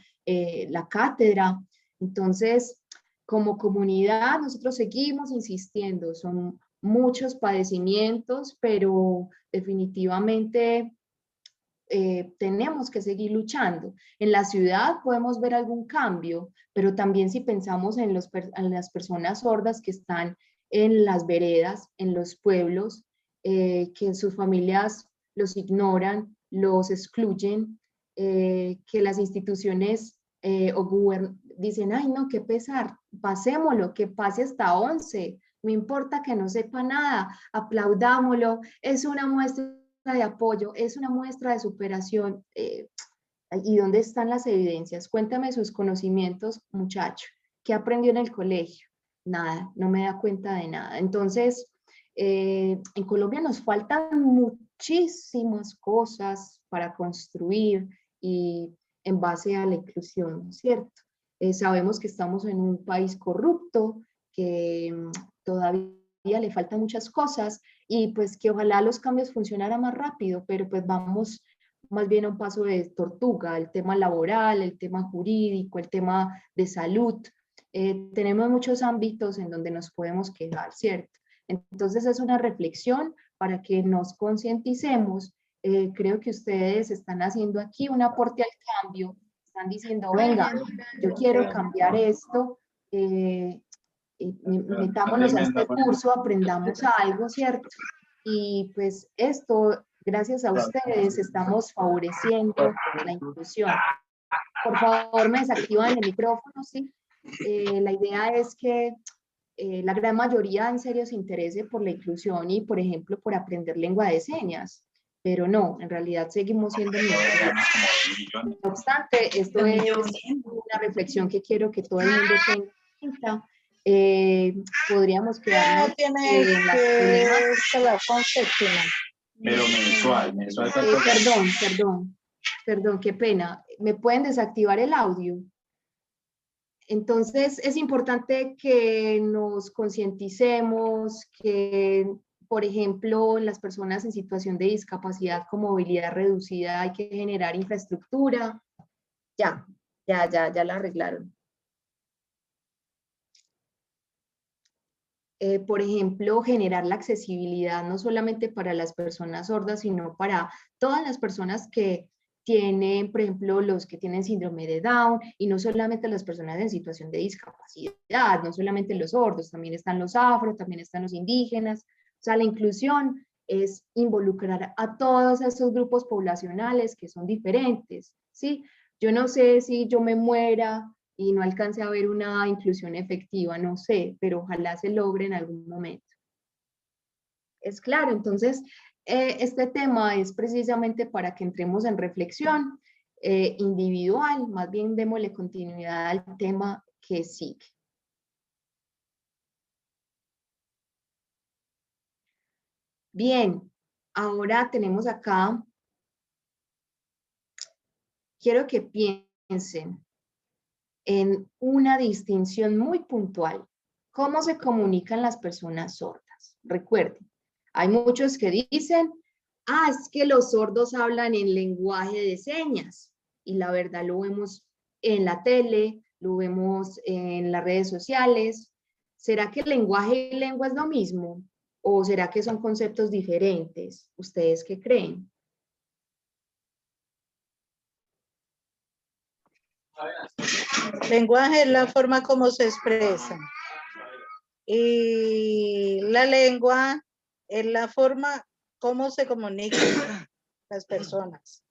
cátedra. Entonces, como comunidad, nosotros seguimos insistiendo, son muchos padecimientos, pero definitivamente tenemos que seguir luchando. En la ciudad podemos ver algún cambio, pero también si pensamos en las personas sordas que están en las veredas, en los pueblos, que sus familias los ignoran, los excluyen, que las instituciones dicen, ay no, qué pesar, pasémoslo, que pase hasta 11, no importa que no sepa nada, aplaudámoslo, es una muestra de apoyo, es una muestra de superación. ¿Y dónde están las evidencias? Cuéntame sus conocimientos, muchacho. ¿Qué aprendió en el colegio? Nada, no me da cuenta de nada. Entonces, en Colombia nos faltan muchísimas cosas para construir y en base a la inclusión, ¿cierto? Sabemos que estamos en un país corrupto, que todavía le faltan muchas cosas y pues que ojalá los cambios funcionaran más rápido, pero pues vamos más bien a un paso de tortuga, el tema laboral, el tema jurídico, el tema de salud. Tenemos muchos ámbitos en donde nos podemos quedar, ¿cierto? Entonces es una reflexión para que nos concienticemos. Creo que ustedes están haciendo aquí un aporte al cambio, están diciendo, venga, yo quiero cambiar esto, metámonos a este curso, aprendamos algo, ¿cierto? Y pues esto, gracias a ustedes, estamos favoreciendo la inclusión. Por favor, me desactivan el micrófono, ¿sí? La idea es que la gran mayoría en serio se interese por la inclusión y, por ejemplo, por aprender lengua de señas, pero no, en realidad seguimos siendo minoría. No obstante, esto es una reflexión que quiero que todo el mundo tenga en cuenta. Podríamos quedarnos en las con séptima. Pero mensual. perdón. Perdón, qué pena. ¿Me pueden desactivar el audio? Entonces, es importante que nos concienticemos, que, por ejemplo, en las personas en situación de discapacidad con movilidad reducida hay que generar infraestructura. Ya la arreglaron. Por ejemplo, generar la accesibilidad no solamente para las personas sordas, sino para todas las personas que tienen, por ejemplo, los que tienen síndrome de Down, y no solamente las personas en situación de discapacidad, no solamente los sordos, también están los afro, también están los indígenas. O sea, la inclusión es involucrar a todos esos grupos poblacionales que son diferentes, ¿sí? Yo no sé si yo me muera y no alcance a ver una inclusión efectiva, no sé, pero ojalá se logre en algún momento. Es claro, entonces, este tema es precisamente para que entremos en reflexión individual, más bien démosle continuidad al tema que sigue. Bien, ahora tenemos acá, quiero que piensen en una distinción muy puntual. ¿Cómo se comunican las personas sordas? Recuerden, hay muchos que dicen, es que los sordos hablan en lenguaje de señas. Y la verdad lo vemos en la tele, lo vemos en las redes sociales. ¿Será que lenguaje y lengua es lo mismo? ¿O será que son conceptos diferentes? ¿Ustedes qué creen? Lenguaje es la forma como se expresa. Y la lengua es la forma como se comunican las personas.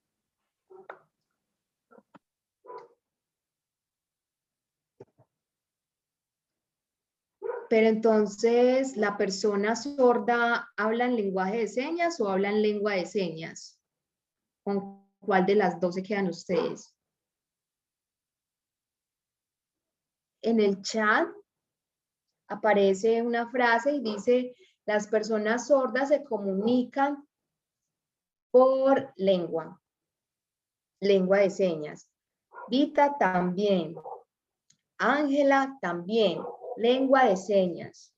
Pero entonces, ¿la persona sorda habla en lenguaje de señas o habla en lengua de señas? ¿Con cuál de las dos se quedan ustedes? En el chat aparece una frase y dice, las personas sordas se comunican por lengua de señas. Vita también. Ángela también, lengua de señas.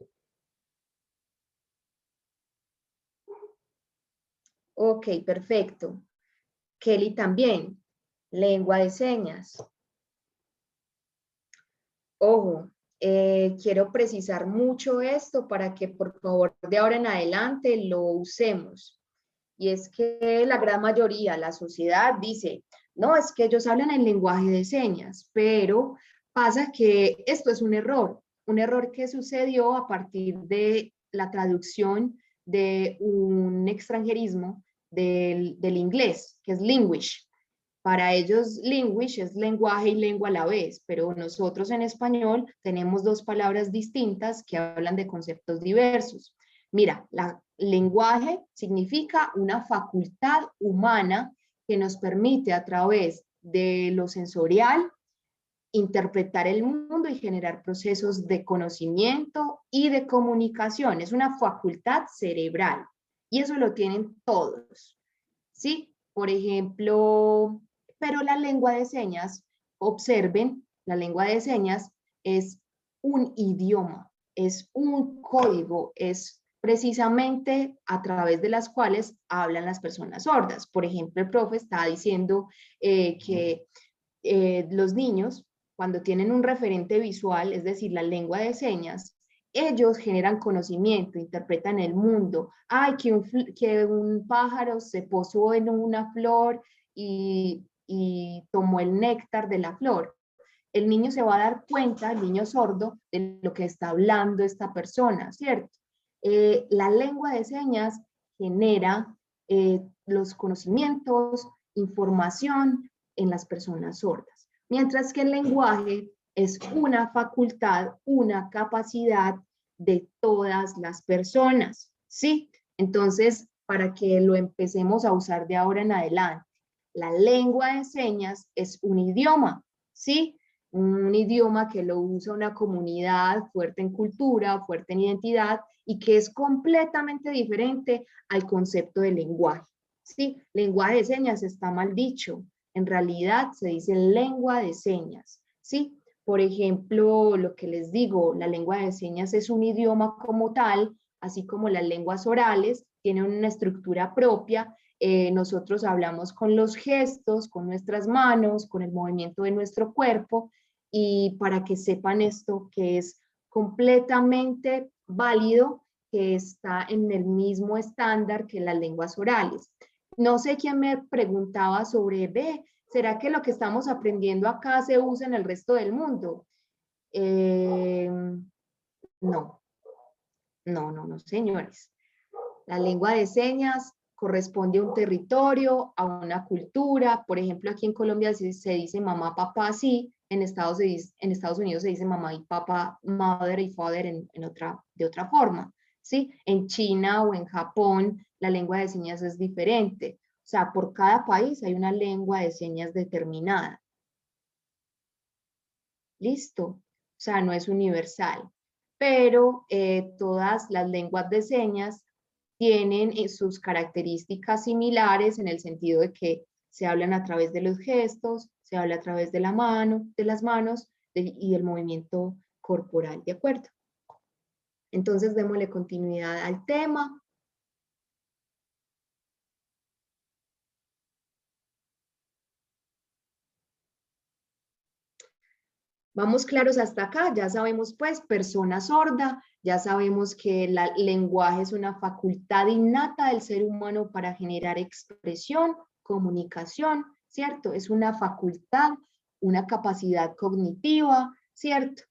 Ok, perfecto. Kelly también, lengua de señas. Ojo, quiero precisar mucho esto para que por favor de ahora en adelante lo usemos. Y es que la gran mayoría, la sociedad dice, no, es que ellos hablan en lenguaje de señas, pero pasa que esto es un error que sucedió a partir de la traducción de un extranjerismo del inglés, que es linguish. Para ellos, linguish es lenguaje y lengua a la vez, pero nosotros en español tenemos dos palabras distintas que hablan de conceptos diversos. Mira, lenguaje significa una facultad humana que nos permite a través de lo sensorial interpretar el mundo y generar procesos de conocimiento y de comunicación. Es una facultad cerebral y eso lo tienen todos, ¿sí? Por ejemplo, pero la lengua de señas, observen, la lengua de señas es un idioma, es un código, es precisamente a través de las cuales hablan las personas sordas. Por ejemplo, el profe está diciendo que los niños, cuando tienen un referente visual, es decir, la lengua de señas, ellos generan conocimiento, interpretan el mundo. Ay, que un pájaro se posó en una flor y tomó el néctar de la flor. El niño se va a dar cuenta, el niño sordo, de lo que está hablando esta persona, ¿cierto? La lengua de señas genera los conocimientos, información en las personas sordas, mientras que el lenguaje es una facultad, una capacidad de todas las personas, ¿sí? Entonces, para que lo empecemos a usar de ahora en adelante, la lengua de señas es un idioma, ¿sí? Un idioma que lo usa una comunidad fuerte en cultura, fuerte en identidad y que es completamente diferente al concepto de lenguaje, ¿sí? Lenguaje de señas está mal dicho. En realidad se dice lengua de señas, ¿sí? Por ejemplo, lo que les digo, la lengua de señas es un idioma como tal, así como las lenguas orales, tienen una estructura propia. Nosotros hablamos con los gestos, con nuestras manos, con el movimiento de nuestro cuerpo, y para que sepan esto, que es completamente válido, que está en el mismo estándar que las lenguas orales. No sé quién me preguntaba sobre, ¿será que lo que estamos aprendiendo acá se usa en el resto del mundo? No, no, señores. La lengua de señas corresponde a un territorio, a una cultura. Por ejemplo, aquí en Colombia se dice mamá, papá, sí. En Estados Unidos se dice mamá y papá, mother y father de otra forma, ¿sí? En China o en Japón, la lengua de señas es diferente. O sea, por cada país hay una lengua de señas determinada. ¿Listo? O sea, no es universal. Pero todas las lenguas de señas tienen sus características similares en el sentido de que se hablan a través de los gestos, se habla a través de la mano, de las manos y del movimiento corporal, ¿de acuerdo? Entonces, démosle continuidad al tema. Vamos claros hasta acá, ya sabemos pues persona sorda, ya sabemos que el lenguaje es una facultad innata del ser humano para generar expresión, comunicación, ¿cierto? Es una facultad, una capacidad cognitiva, ¿cierto?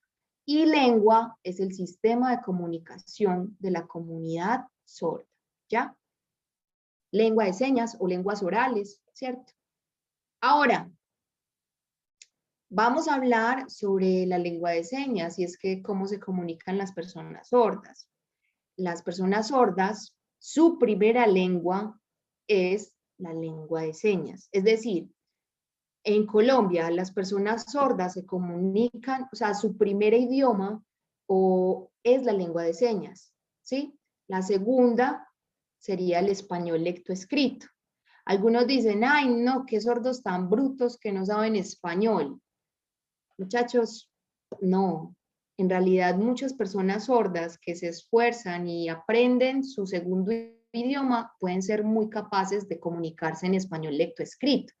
Y lengua es el sistema de comunicación de la comunidad sorda, ¿ya? Lengua de señas o lenguas orales, ¿cierto? Ahora, vamos a hablar sobre la lengua de señas y es que cómo se comunican las personas sordas. Las personas sordas, su primera lengua es la lengua de señas. Es decir, en Colombia las personas sordas se comunican, o sea, su primer idioma es la lengua de señas, ¿sí? La segunda sería el español lectoescrito. Algunos dicen, ay, no, qué sordos tan brutos que no saben español. Muchachos, no. En realidad, muchas personas sordas que se esfuerzan y aprenden su segundo idioma pueden ser muy capaces de comunicarse en español lectoescrito,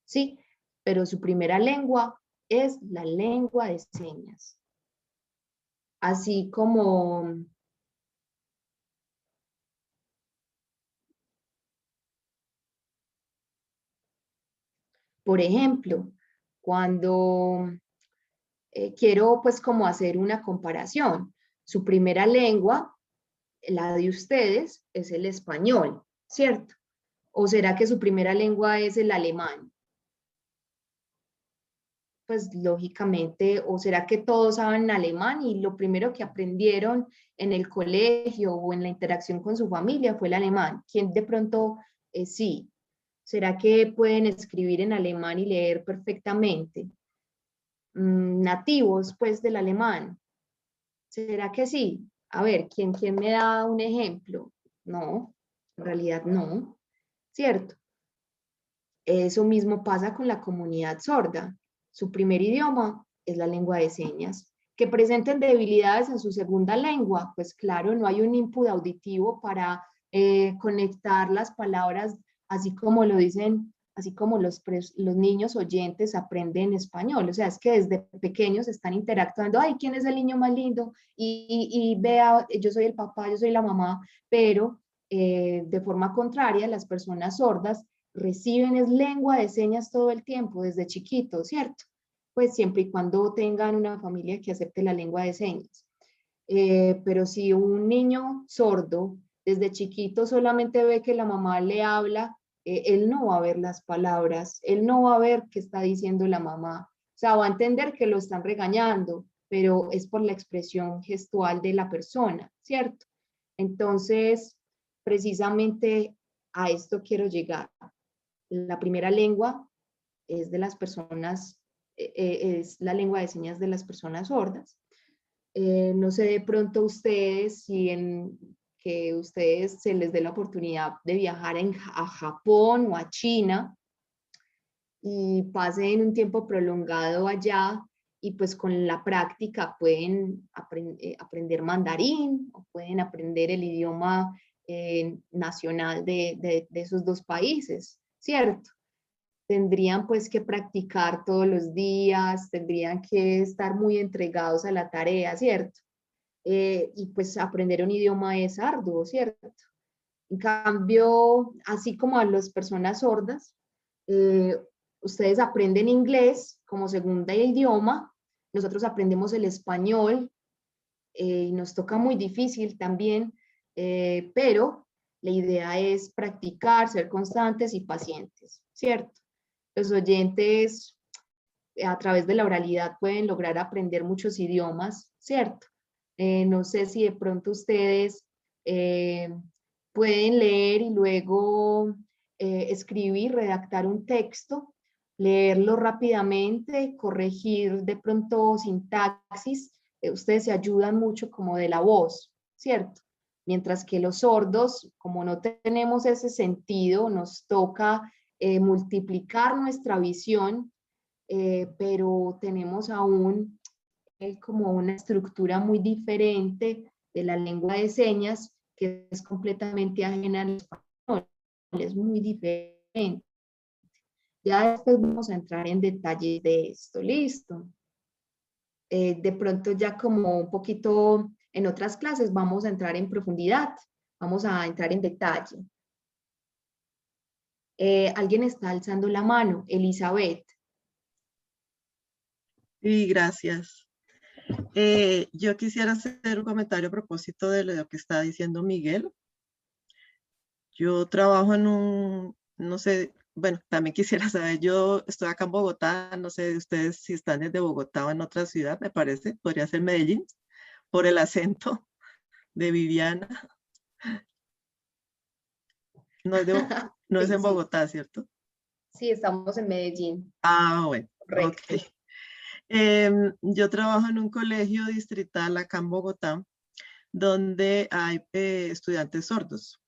¿sí? Pero su primera lengua es la lengua de señas. Así como por ejemplo, cuando quiero pues como hacer una comparación. Su primera lengua, la de ustedes, es el español, ¿cierto? ¿O será que su primera lengua es el alemán? Pues lógicamente, ¿o será que todos saben alemán y lo primero que aprendieron en el colegio o en la interacción con su familia fue el alemán? ¿Quién de pronto sí? ¿Será que pueden escribir en alemán y leer perfectamente? Nativos pues del alemán. ¿Será que sí? A ver, ¿quién me da un ejemplo? No, en realidad no, ¿cierto? Eso mismo pasa con la comunidad sorda. Su primer idioma es la lengua de señas. ¿Que presenten debilidades en su segunda lengua? Pues claro, no hay un input auditivo para conectar las palabras así como lo dicen, así como los niños oyentes aprenden español. O sea, es que desde pequeños están interactuando. Ay, ¿quién es el niño más lindo? Y vea, yo soy el papá, yo soy la mamá, pero de forma contraria, las personas sordas reciben es lengua de señas todo el tiempo, desde chiquitos, ¿cierto? Pues siempre y cuando tengan una familia que acepte la lengua de señas. Pero si un niño sordo desde chiquito solamente ve que la mamá le habla, él no va a ver las palabras, él no va a ver qué está diciendo la mamá. O sea, va a entender que lo están regañando, pero es por la expresión gestual de la persona, ¿cierto? Entonces, precisamente a esto quiero llegar. La primera lengua es de las personas, es la lengua de señas de las personas sordas. No sé de pronto ustedes si que ustedes se les dé la oportunidad de viajar a Japón o a China, y pasen un tiempo prolongado allá y pues con la práctica pueden aprender mandarín o pueden aprender el idioma nacional de esos dos países, ¿cierto? Tendrían pues que practicar todos los días, tendrían que estar muy entregados a la tarea, ¿cierto? Y pues aprender un idioma es arduo, ¿cierto? En cambio, así como a las personas sordas, ustedes aprenden inglés como segunda idioma, nosotros aprendemos el español y nos toca muy difícil también, pero la idea es practicar, ser constantes y pacientes, ¿cierto? Los oyentes a través de la oralidad pueden lograr aprender muchos idiomas, ¿cierto? No sé si de pronto ustedes pueden leer y luego escribir, redactar un texto, leerlo rápidamente, corregir de pronto sintaxis. Ustedes se ayudan mucho como de la voz, ¿cierto? Mientras que los sordos, como no tenemos ese sentido, nos toca multiplicar nuestra visión, pero tenemos aún como una estructura muy diferente de la lengua de señas que es completamente ajena al español, es muy diferente. Ya después vamos a entrar en detalles de esto, ¿listo? De pronto ya como un poquito en otras clases vamos a entrar en profundidad, vamos a entrar en detalle. Alguien está alzando la mano, Elizabeth. Sí, gracias. Yo quisiera hacer un comentario a propósito de lo que está diciendo Miguel. Yo trabajo en un, no sé, bueno, también quisiera saber, yo estoy acá en Bogotá, no sé de ustedes si están desde Bogotá o en otra ciudad, me parece, podría ser Medellín, por el acento de Viviana. No es, no es Sí, en Bogotá, ¿cierto? sí, estamos en Medellín. Ah, bueno, Correcto. ok. Yo trabajo en un colegio distrital acá en Bogotá, donde hay estudiantes sordos,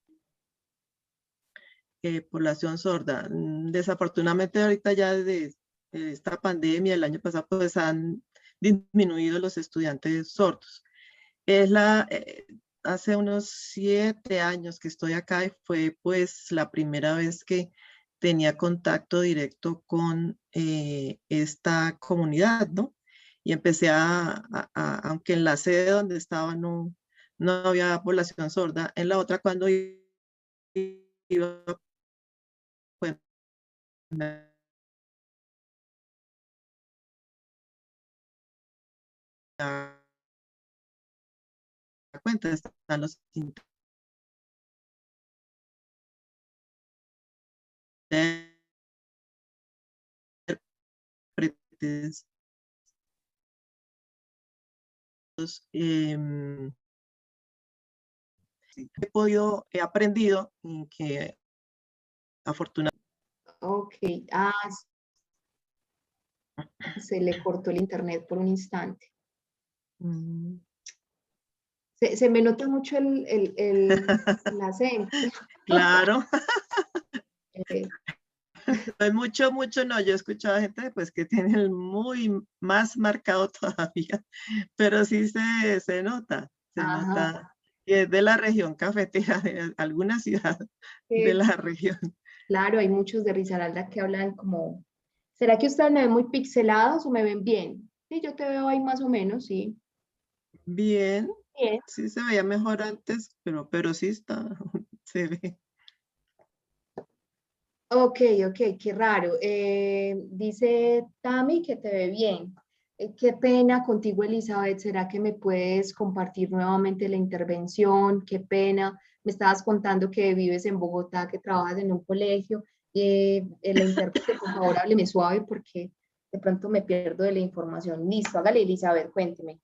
población sorda. Desafortunadamente ahorita ya desde esta pandemia, el año pasado, pues han disminuido los estudiantes sordos. Hace unos 7 años que estoy acá y fue pues la primera vez que tenía contacto directo con esta comunidad, ¿no? Y empecé aunque en la sede donde estaba no había población sorda, en la otra cuando iba, pues me daba cuenta, están los intérpretes, he aprendido que afortunadamente. Ok, se le cortó el internet por un instante. Se me nota mucho el acento. Claro. Eh, No es mucho, no. Yo he escuchado a gente pues, que tiene el muy más marcado todavía, pero sí se nota, Ajá. que es de la región cafetera, de alguna ciudad de la región. Claro, hay muchos de Risaralda que hablan como, ¿será que ustedes me ven muy pixelados o me ven bien? Sí, yo te veo ahí más o menos, sí. Bien, Bien. sí se veía mejor antes, pero sí está, se ve. Ok, qué raro. Dice Tami que te ve bien. Qué pena contigo, Elizabeth. ¿Será que me puedes compartir nuevamente la intervención? Qué pena. Me estabas contando que vives en Bogotá, que trabajas en un colegio. La intérprete, por favor, hábleme suave porque de pronto me pierdo de la información. Listo, hágale, Elizabeth, cuénteme.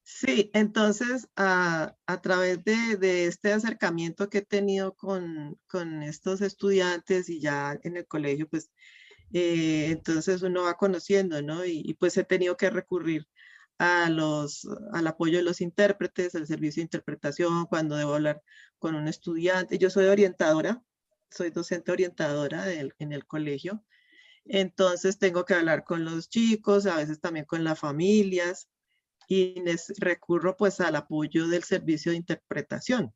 Sí, entonces a través de este acercamiento que he tenido con estos estudiantes y ya en el colegio, pues entonces uno va conociendo, ¿no? Y pues he tenido que recurrir al apoyo de los intérpretes, al servicio de interpretación, cuando debo hablar con un estudiante. Yo soy orientadora, soy docente orientadora en el colegio. Entonces tengo que hablar con los chicos, a veces también con las familias, y recurro pues al apoyo del servicio de interpretación.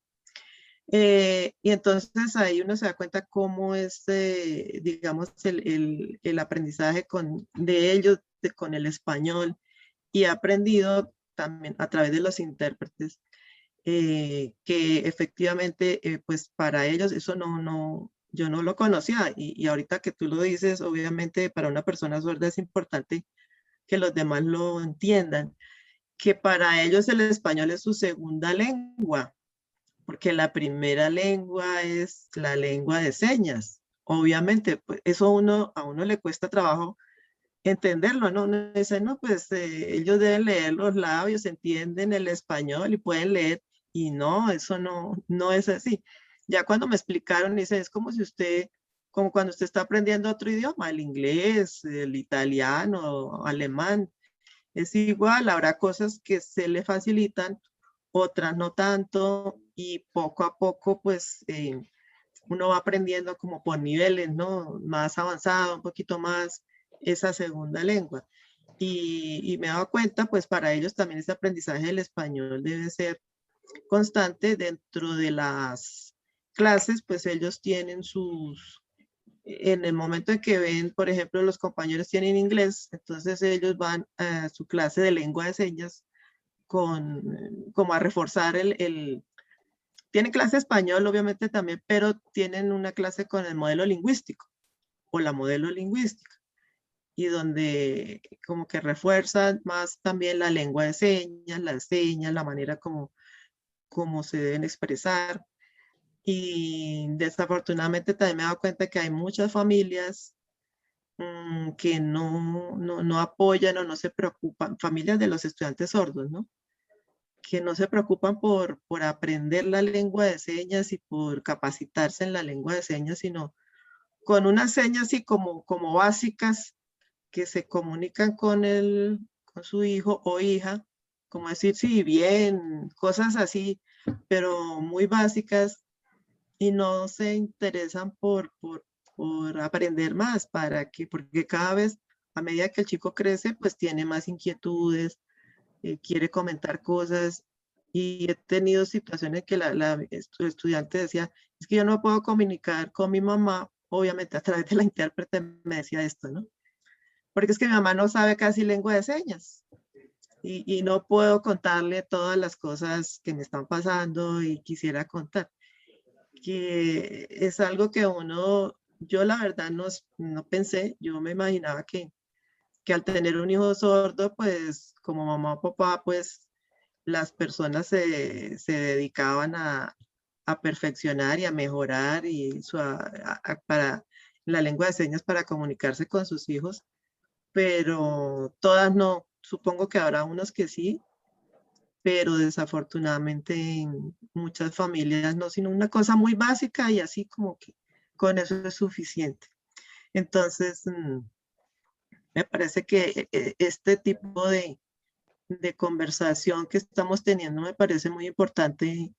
Y entonces ahí uno se da cuenta cómo es, digamos, el aprendizaje de ellos con el español, y he aprendido también a través de los intérpretes que efectivamente pues para ellos eso yo no lo conocía, y ahorita que tú lo dices, obviamente para una persona sorda es importante que los demás lo entiendan, que para ellos el español es su segunda lengua, porque la primera lengua es la lengua de señas. Obviamente, pues eso a uno le cuesta trabajo entenderlo, ¿no? Uno dice, no, pues ellos deben leer los labios, entienden el español y pueden leer, y no, eso no es así. Ya cuando me explicaron, dice, es como si como cuando usted está aprendiendo otro idioma, el inglés, el italiano, alemán, es igual, habrá cosas que se le facilitan, otras no tanto, y poco a poco, pues, uno va aprendiendo como por niveles, ¿no? Más avanzado, un poquito más esa segunda lengua. Y me he dado cuenta, pues, para ellos también ese aprendizaje del español debe ser constante. Dentro de las clases, pues, ellos tienen en el momento en que ven, por ejemplo, los compañeros tienen inglés, entonces ellos van a su clase de lengua de señas como a reforzar tienen clase de español, obviamente también, pero tienen una clase con el modelo lingüístico o la modelo lingüística, y donde como que refuerzan más también la lengua de señas, las señas, la manera como se deben expresar. Y desafortunadamente también me he dado cuenta que hay muchas familias que no apoyan o no se preocupan, familias de los estudiantes sordos, ¿no? Que no se preocupan por aprender la lengua de señas y por capacitarse en la lengua de señas, sino con unas señas así como básicas que se comunican con su hijo o hija, como decir sí, bien, cosas así, pero muy básicas, y no se interesan por aprender más, porque cada vez, a medida que el chico crece, pues tiene más inquietudes, quiere comentar cosas, y he tenido situaciones que la estudiante decía, es que yo no puedo comunicar con mi mamá, obviamente a través de la intérprete me decía esto, ¿no? Porque es que mi mamá no sabe casi lengua de señas, y no puedo contarle todas las cosas que me están pasando y quisiera contar, que es algo que yo la verdad no pensé, yo me imaginaba que al tener un hijo sordo, pues como mamá o papá, pues las personas se dedicaban a perfeccionar y a mejorar para la lengua de señas para comunicarse con sus hijos, pero todas no. Supongo que habrá unos que sí, pero desafortunadamente en muchas familias no, sino una cosa muy básica, y así como que con eso es suficiente. Entonces, me parece que este tipo de conversación que estamos teniendo me parece muy importante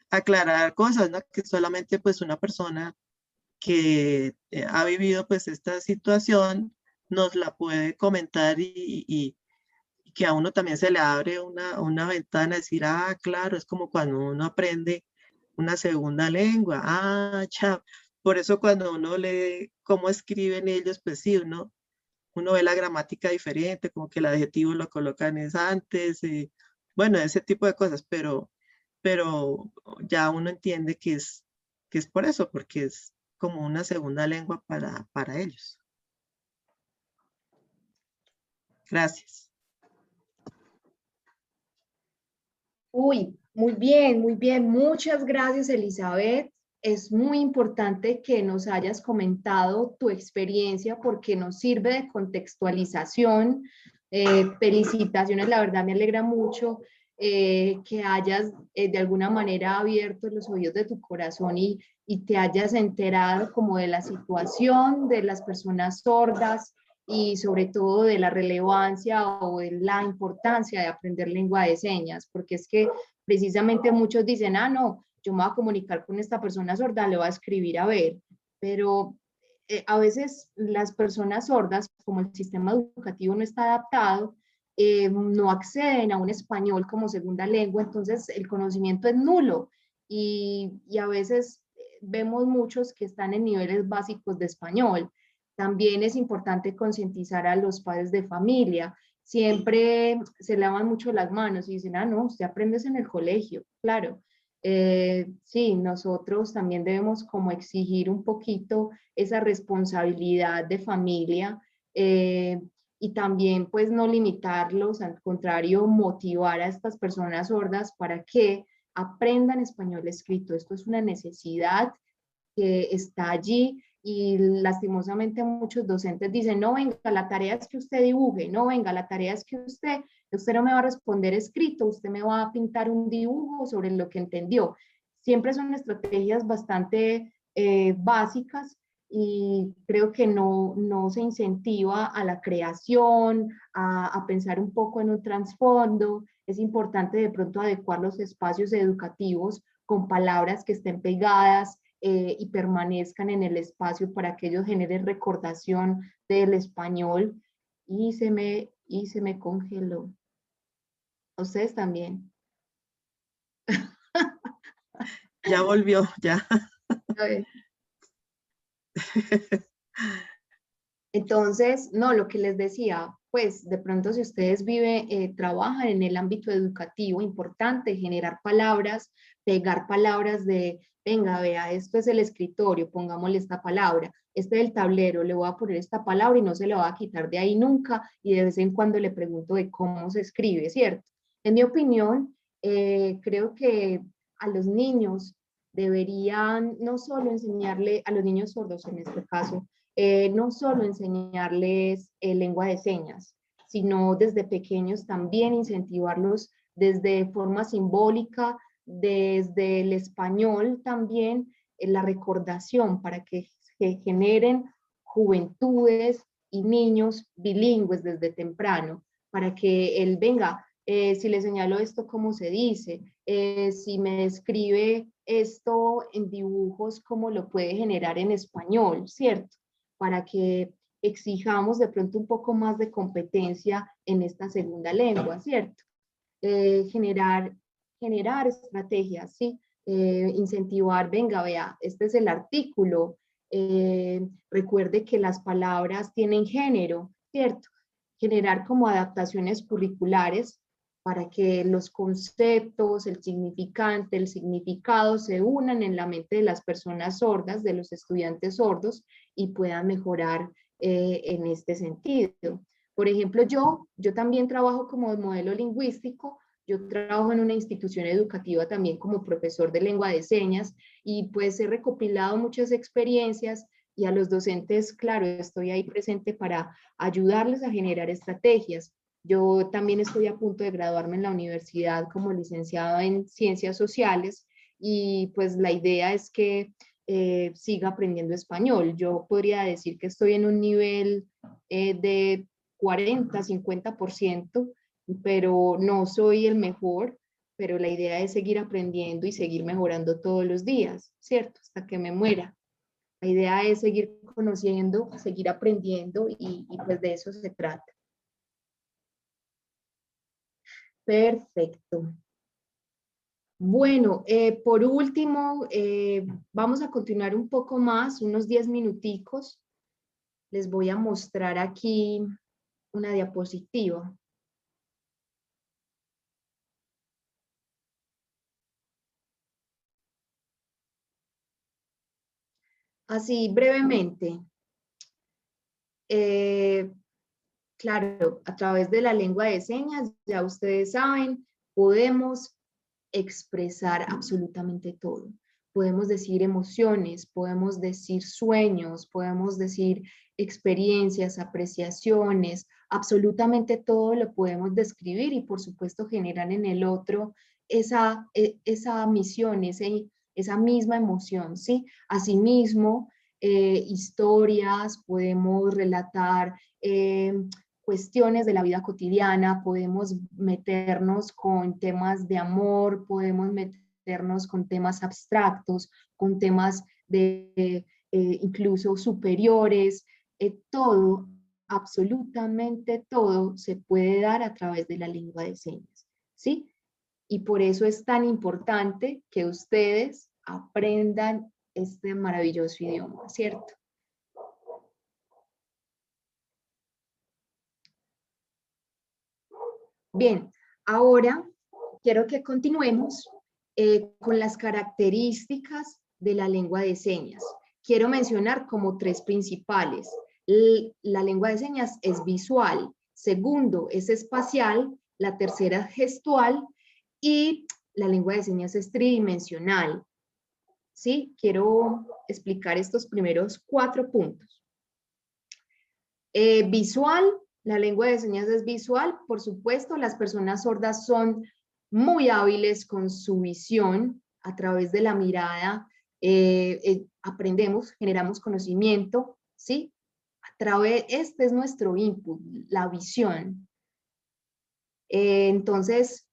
aclarar cosas, ¿no? Que solamente pues una persona que ha vivido pues esta situación nos la puede comentar, y que a uno también se le abre una ventana, decir, ah, claro, es como cuando uno aprende una segunda lengua, ah, chao. Por eso cuando uno lee cómo escriben ellos, pues sí, uno ve la gramática diferente, como que el adjetivo lo colocan es antes, bueno, ese tipo de cosas, pero ya uno entiende que es por eso, porque es como una segunda lengua para ellos. Gracias. Uy, muy bien, muy bien. Muchas gracias, Elizabeth. Es muy importante que nos hayas comentado tu experiencia porque nos sirve de contextualización. Felicitaciones, la verdad me alegra mucho que hayas de alguna manera abierto los oídos de tu corazón y te hayas enterado como de la situación de las personas sordas y sobre todo de la relevancia o de la importancia de aprender lengua de señas, porque es que precisamente muchos dicen, ah, no, yo me voy a comunicar con esta persona sorda, le voy a escribir a ver, pero a veces las personas sordas, como el sistema educativo no está adaptado, no acceden a un español como segunda lengua, entonces el conocimiento es nulo y a veces vemos muchos que están en niveles básicos de español. También es importante concientizar a los padres de familia. Siempre se lavan mucho las manos y dicen, ah, no, usted aprende en el colegio, claro. Sí, nosotros también debemos como exigir un poquito esa responsabilidad de familia y también pues no limitarlos, al contrario, motivar a estas personas sordas para que aprendan español escrito. Esto es una necesidad que está allí y lastimosamente muchos docentes dicen, no venga, la tarea es que usted dibuje, no venga, la tarea es que usted no me va a responder escrito, usted me va a pintar un dibujo sobre lo que entendió. Siempre son estrategias bastante básicas y creo que no se incentiva a la creación, a pensar un poco en un trasfondo. Es importante de pronto adecuar los espacios educativos con palabras que estén pegadas y permanezcan en el espacio para que ellos generen recordación del español. Y se me congeló. ¿A ustedes también? Ya volvió, ya. Entonces, no, lo que les decía, pues de pronto si ustedes trabajan en el ámbito educativo, importante generar palabras, pegar palabras de, venga, vea, esto es el escritorio, pongámosle esta palabra, este es el tablero, le voy a poner esta palabra y no se le va a quitar de ahí nunca y de vez en cuando le pregunto de cómo se escribe, ¿cierto? En mi opinión, creo que a los niños deberían no solo enseñarle, a los niños sordos en este caso, no solo enseñarles lengua de señas, sino desde pequeños también incentivarlos desde forma simbólica, desde el español también, la recordación para que se generen juventudes y niños bilingües desde temprano, para que él venga, si le señalo esto, ¿cómo se dice? Si me describe esto en dibujos, ¿cómo lo puede generar en español? ¿Cierto? Para que exijamos de pronto un poco más de competencia en esta segunda lengua, ¿cierto? Generar estrategias, ¿sí? Incentivar, venga, vea, este es el artículo, recuerde que las palabras tienen género, ¿cierto? Generar como adaptaciones curriculares para que los conceptos, el significante, el significado se unan en la mente de las personas sordas, de los estudiantes sordos y puedan mejorar en este sentido. Por ejemplo, yo también trabajo como modelo lingüístico, yo trabajo en una institución educativa también como profesor de lengua de señas y pues he recopilado muchas experiencias y a los docentes, claro, estoy ahí presente para ayudarles a generar estrategias. Yo también estoy a punto de graduarme en la universidad como licenciado en Ciencias Sociales y pues la idea es que siga aprendiendo español. Yo podría decir que estoy en un nivel de 40, 50%, pero no soy el mejor, pero la idea es seguir aprendiendo y seguir mejorando todos los días, ¿cierto? Hasta que me muera. La idea es seguir conociendo, seguir aprendiendo y pues de eso se trata. Perfecto. Bueno, por último, vamos a continuar un poco más, unos 10 minuticos. Les voy a mostrar aquí una diapositiva. Así brevemente. Claro, a través de la lengua de señas, ya ustedes saben, podemos expresar absolutamente todo. Podemos decir emociones, podemos decir sueños, podemos decir experiencias, apreciaciones, absolutamente todo lo podemos describir y por supuesto generar en el otro esa misión, esa misma emoción, ¿sí? Asimismo, historias, podemos relatar cuestiones de la vida cotidiana, podemos meternos con temas de amor, podemos meternos con temas abstractos, con temas de incluso superiores, todo, absolutamente todo se puede dar a través de la lengua de señas, ¿sí? Y por eso es tan importante que ustedes aprendan este maravilloso idioma, ¿cierto? Bien, ahora quiero que continuemos con las características de la lengua de señas. Quiero mencionar como tres principales. La lengua de señas es visual, segundo es espacial, la tercera es gestual y la lengua de señas es tridimensional. ¿Sí? Quiero explicar estos primeros 4 puntos. Visual, la lengua de señas es visual, por supuesto, las personas sordas son muy hábiles con su visión a través de la mirada, aprendemos, generamos conocimiento, ¿sí? Este es nuestro input, la visión. Entonces,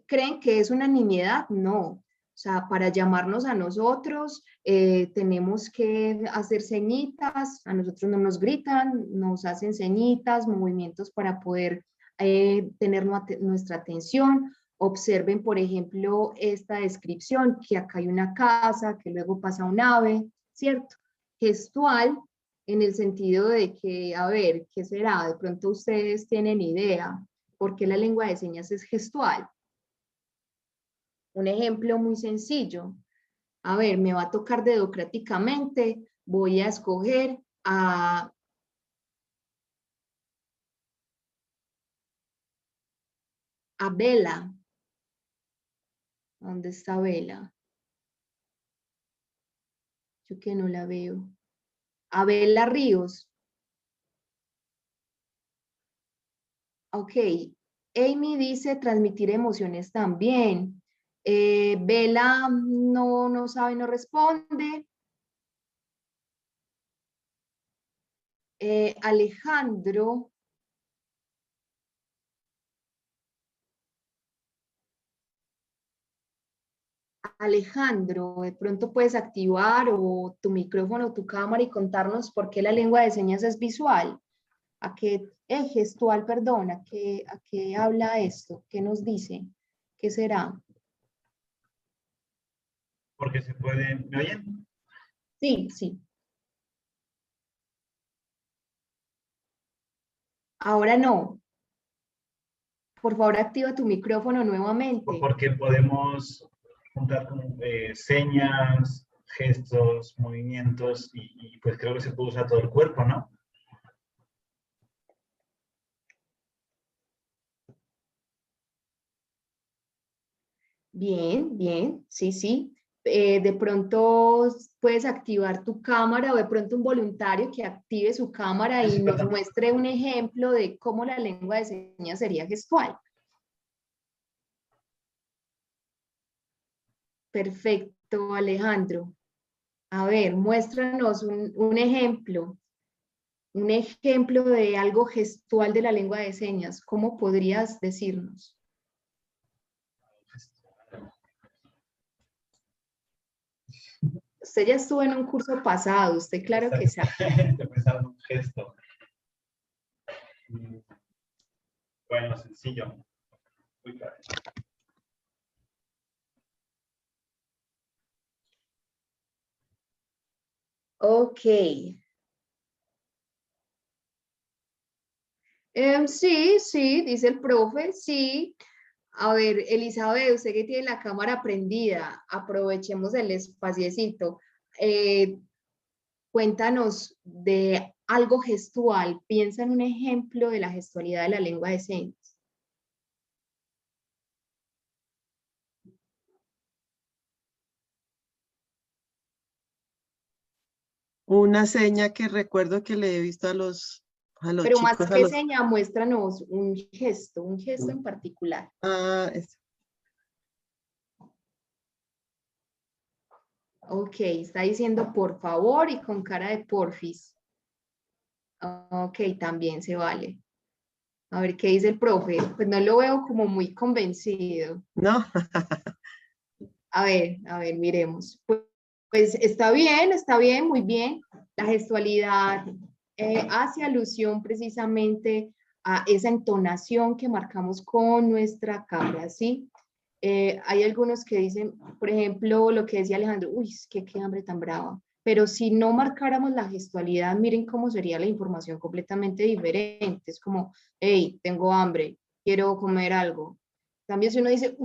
¿creen que es una nimiedad? No. O sea, para llamarnos a nosotros tenemos que hacer señitas, a nosotros no nos gritan, nos hacen señitas, movimientos para poder tener nuestra atención. Observen, por ejemplo, esta descripción, que acá hay una casa, que luego pasa un ave, ¿cierto? Gestual, en el sentido de que, a ver, ¿qué será? De pronto ustedes tienen idea, ¿por qué la lengua de señas es gestual? Un ejemplo muy sencillo. A ver, me va a tocar dedocráticamente, voy a escoger a Bella. ¿Dónde está Bella? Yo que no la veo. A Bella Ríos. Ok. Amy dice transmitir emociones también. Bella no sabe, no responde. Alejandro. Alejandro, de pronto puedes activar o tu micrófono o tu cámara y contarnos por qué la lengua de señas es visual. ¿A qué, gestual, perdón, a qué habla esto? ¿Qué nos dice? ¿Qué será? Porque se pueden, ¿me oyen? Sí, sí. Ahora no. Por favor, activa tu micrófono nuevamente. Porque podemos juntar con, señas, gestos, movimientos y pues creo que se puede usar todo el cuerpo, ¿no? Bien, bien, sí, sí. De pronto puedes activar tu cámara o de pronto un voluntario que active su cámara y nos muestre un ejemplo de cómo la lengua de señas sería gestual. Perfecto, Alejandro. A ver, muéstranos un ejemplo de algo gestual de la lengua de señas. ¿Cómo podrías decirnos? Usted ya estuvo en un curso pasado, usted claro que sabe. Empezar un gesto. Bueno, sencillo. Muy claro. Ok. Sí, sí, dice el profe, sí. A ver, Elizabeth, usted que tiene la cámara prendida, aprovechemos el espaciecito. Cuéntanos de algo gestual. Piensa en un ejemplo de la gestualidad de la lengua de señas. Una seña que recuerdo que le he visto a los Pero más chicos. que seña, muéstranos un gesto en particular. Ah, Ok, está diciendo por favor y con cara de porfis. Ok, también se vale. A ver, ¿qué dice el profe? Pues no lo veo como muy convencido. No. A ver, miremos. Pues está bien, muy bien. La gestualidad hace alusión precisamente a esa entonación que marcamos con nuestra cara, ¿sí? Hay algunos que dicen, por ejemplo, lo que decía Alejandro, uy, es que qué hambre tan brava. Pero si no marcáramos la gestualidad, miren cómo sería la información completamente diferente. Es como, hey, tengo hambre, quiero comer algo. En cambio, si uno dice,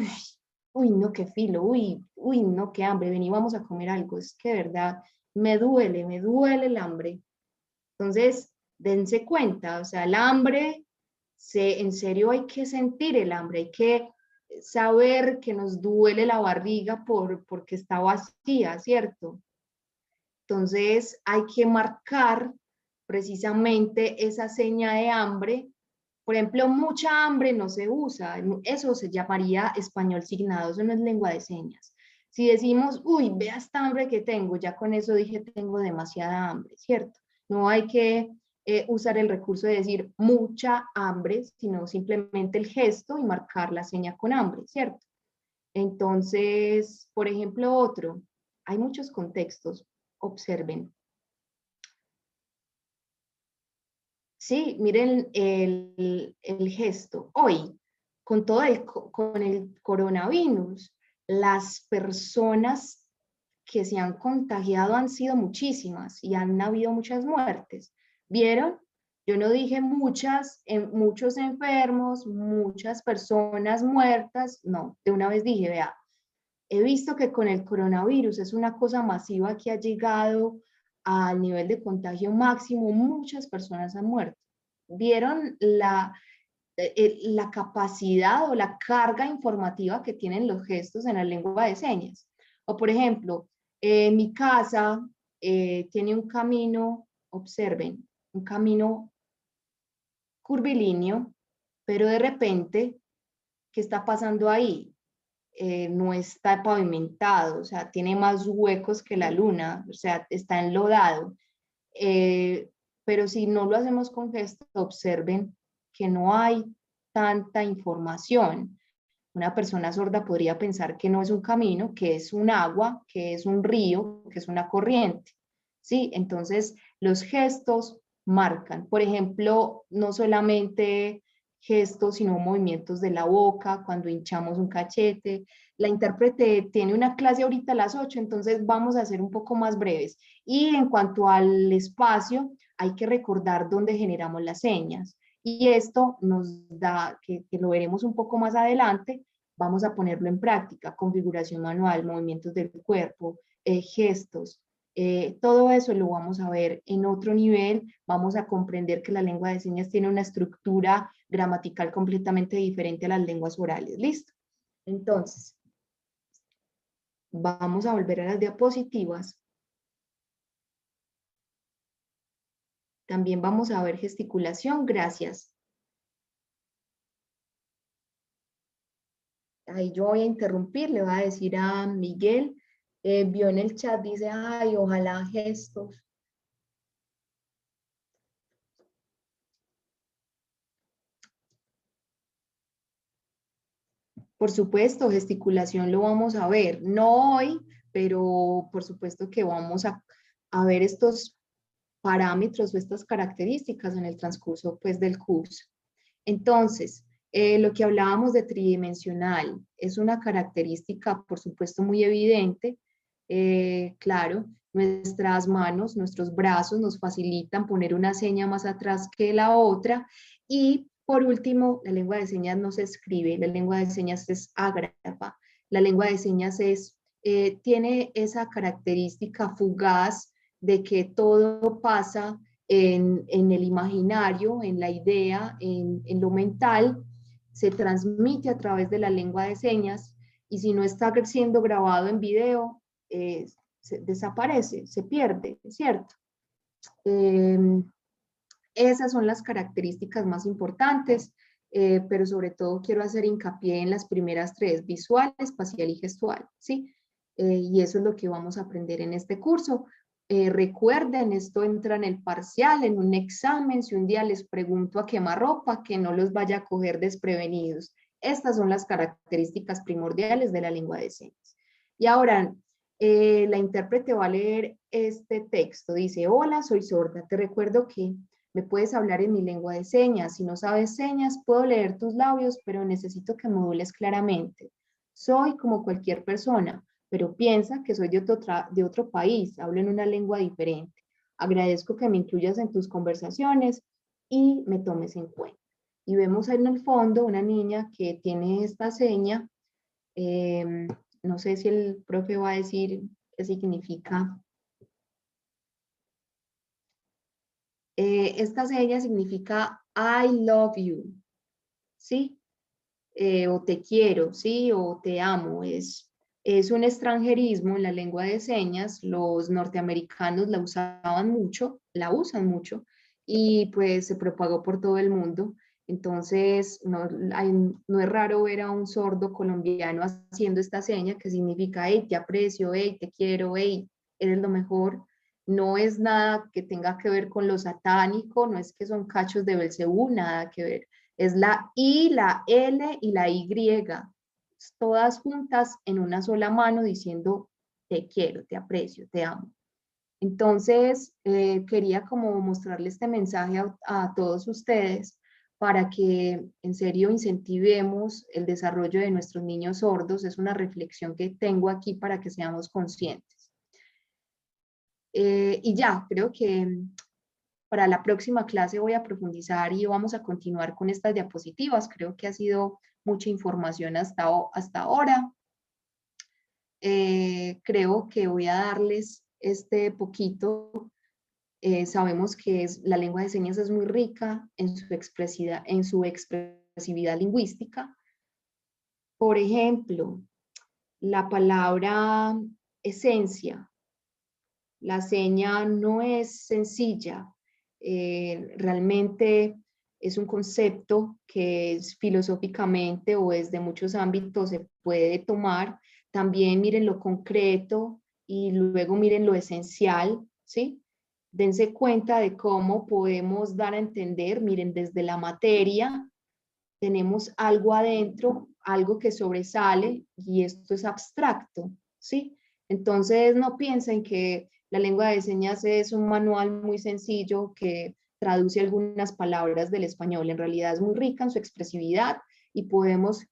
uy, no, qué filo, uy, no, qué hambre, vení, vamos a comer algo. Es que de verdad me duele el hambre. Entonces, dense cuenta, o sea, el hambre, en serio hay que sentir el hambre, hay que saber que nos duele la barriga porque está vacía, ¿cierto? Entonces hay que marcar precisamente esa seña de hambre. Por ejemplo, mucha hambre no se usa, eso se llamaría español signado, eso no es lengua de señas. Si decimos, uy, vea esta hambre que tengo, ya con eso dije tengo demasiada hambre, ¿cierto? No hay que usar el recurso de decir mucha hambre, sino simplemente el gesto y marcar la seña con hambre, ¿cierto? Entonces, por ejemplo, otro, hay muchos contextos, observen. Sí, miren el gesto. Hoy, con con el coronavirus, las personas que se han contagiado han sido muchísimas y han habido muchas muertes. ¿Vieron? Yo no dije muchos enfermos, muchas personas muertas, no, de una vez dije, vea, he visto que con el coronavirus es una cosa masiva que ha llegado al nivel de contagio máximo, muchas personas han muerto. ¿Vieron la capacidad o la carga informativa que tienen los gestos en la lengua de señas? O por ejemplo, mi casa tiene un camino, observen, un camino curvilíneo, pero de repente, ¿qué está pasando ahí? No está pavimentado, o sea, tiene más huecos que la luna, o sea, está enlodado. Pero si no lo hacemos con gesto, observen que no hay tanta información. Una persona sorda podría pensar que no es un camino, que es un agua, que es un río, que es una corriente. ¿Sí? Entonces, los gestos marcan. Por ejemplo, no solamente gestos, sino movimientos de la boca, cuando hinchamos un cachete. La intérprete tiene una clase ahorita a las 8, entonces vamos a ser un poco más breves. Y en cuanto al espacio, hay que recordar dónde generamos las señas. Y esto nos da, que lo veremos un poco más adelante, vamos a ponerlo en práctica, configuración manual, movimientos del cuerpo, gestos. Todo eso lo vamos a ver en otro nivel, vamos a comprender que la lengua de señas tiene una estructura gramatical completamente diferente a las lenguas orales. ¿Listo? Entonces, vamos a volver a las diapositivas. También vamos a ver gesticulación, gracias. Ahí yo voy a interrumpir, le voy a decir a Miguel, vio en el chat, dice, ay, ojalá gestos. Por supuesto, gesticulación lo vamos a ver, no hoy, pero por supuesto que vamos a ver estos parámetros o estas características en el transcurso pues, del curso. Entonces, lo que hablábamos de tridimensional es una característica, por supuesto, muy evidente. Claro, nuestras manos, nuestros brazos nos facilitan poner una seña más atrás que la otra. Y por último, la lengua de señas no se escribe, la lengua de señas es ágrafa. La lengua de señas tiene esa característica fugaz de que todo pasa en el imaginario, en la idea, en lo mental, se transmite a través de la lengua de señas y si no está siendo grabado en video, desaparece, se pierde, ¿cierto? Esas son las características más importantes, pero sobre todo quiero hacer hincapié en las primeras tres, visual, espacial y gestual, ¿sí? Y eso es lo que vamos a aprender en este curso. Recuerden, esto entra en el parcial, en un examen, si un día les pregunto a quemarropa, que no los vaya a coger desprevenidos. Estas son las características primordiales de la lengua de señas. Y ahora, La intérprete va a leer este texto. Dice: hola, soy sorda. Te recuerdo que me puedes hablar en mi lengua de señas. Si no sabes señas, puedo leer tus labios, pero necesito que modules claramente. Soy como cualquier persona, pero piensa que soy de otro país, hablo en una lengua diferente. Agradezco que me incluyas en tus conversaciones y me tomes en cuenta. Y vemos ahí en el fondo una niña que tiene esta seña. No sé si el profe va a decir qué significa. Esta seña significa I love you, ¿sí? O te quiero, ¿sí? O te amo. Es un extranjerismo en la lengua de señas. Los norteamericanos la usaban mucho, la usan mucho, y pues se propagó por todo el mundo. Entonces, no es raro ver a un sordo colombiano haciendo esta seña que significa: hey, te aprecio, hey, te quiero, hey, eres lo mejor. No es nada que tenga que ver con lo satánico, no es que son cachos de Belcebú, nada que ver. Es la I, la L y la Y, todas juntas en una sola mano diciendo: te quiero, te aprecio, te amo. Entonces, quería como mostrarle este mensaje a todos ustedes para que en serio incentivemos el desarrollo de nuestros niños sordos. Es una reflexión que tengo aquí para que seamos conscientes. Y ya, creo que para la próxima clase voy a profundizar y vamos a continuar con estas diapositivas. Creo que ha sido mucha información hasta ahora. Creo que voy a darles este poquito. Sabemos que la lengua de señas es muy rica en su expresividad lingüística. Por ejemplo, la palabra esencia. La seña no es sencilla. Realmente es un concepto que filosóficamente o desde muchos ámbitos se puede tomar. También miren lo concreto y luego miren lo esencial, ¿sí? Dense cuenta de cómo podemos dar a entender, miren, desde la materia tenemos algo adentro, algo que sobresale, y esto es abstracto, ¿sí? Entonces no piensen que la lengua de señas es un manual muy sencillo que traduce algunas palabras del español. En realidad es muy rica en su expresividad y podemos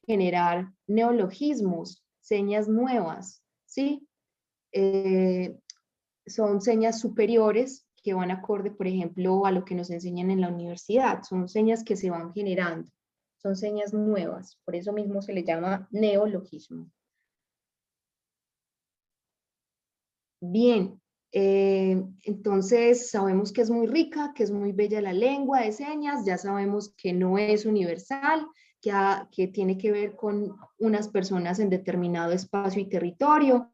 generar neologismos, señas nuevas, ¿sí? Son señas superiores que van acorde, por ejemplo, a lo que nos enseñan en la universidad. Son señas que se van generando, son señas nuevas, por eso mismo se le llama neologismo. Bien, entonces sabemos que es muy rica, que es muy bella la lengua de señas, ya sabemos que no es universal, que tiene que ver con unas personas en determinado espacio y territorio,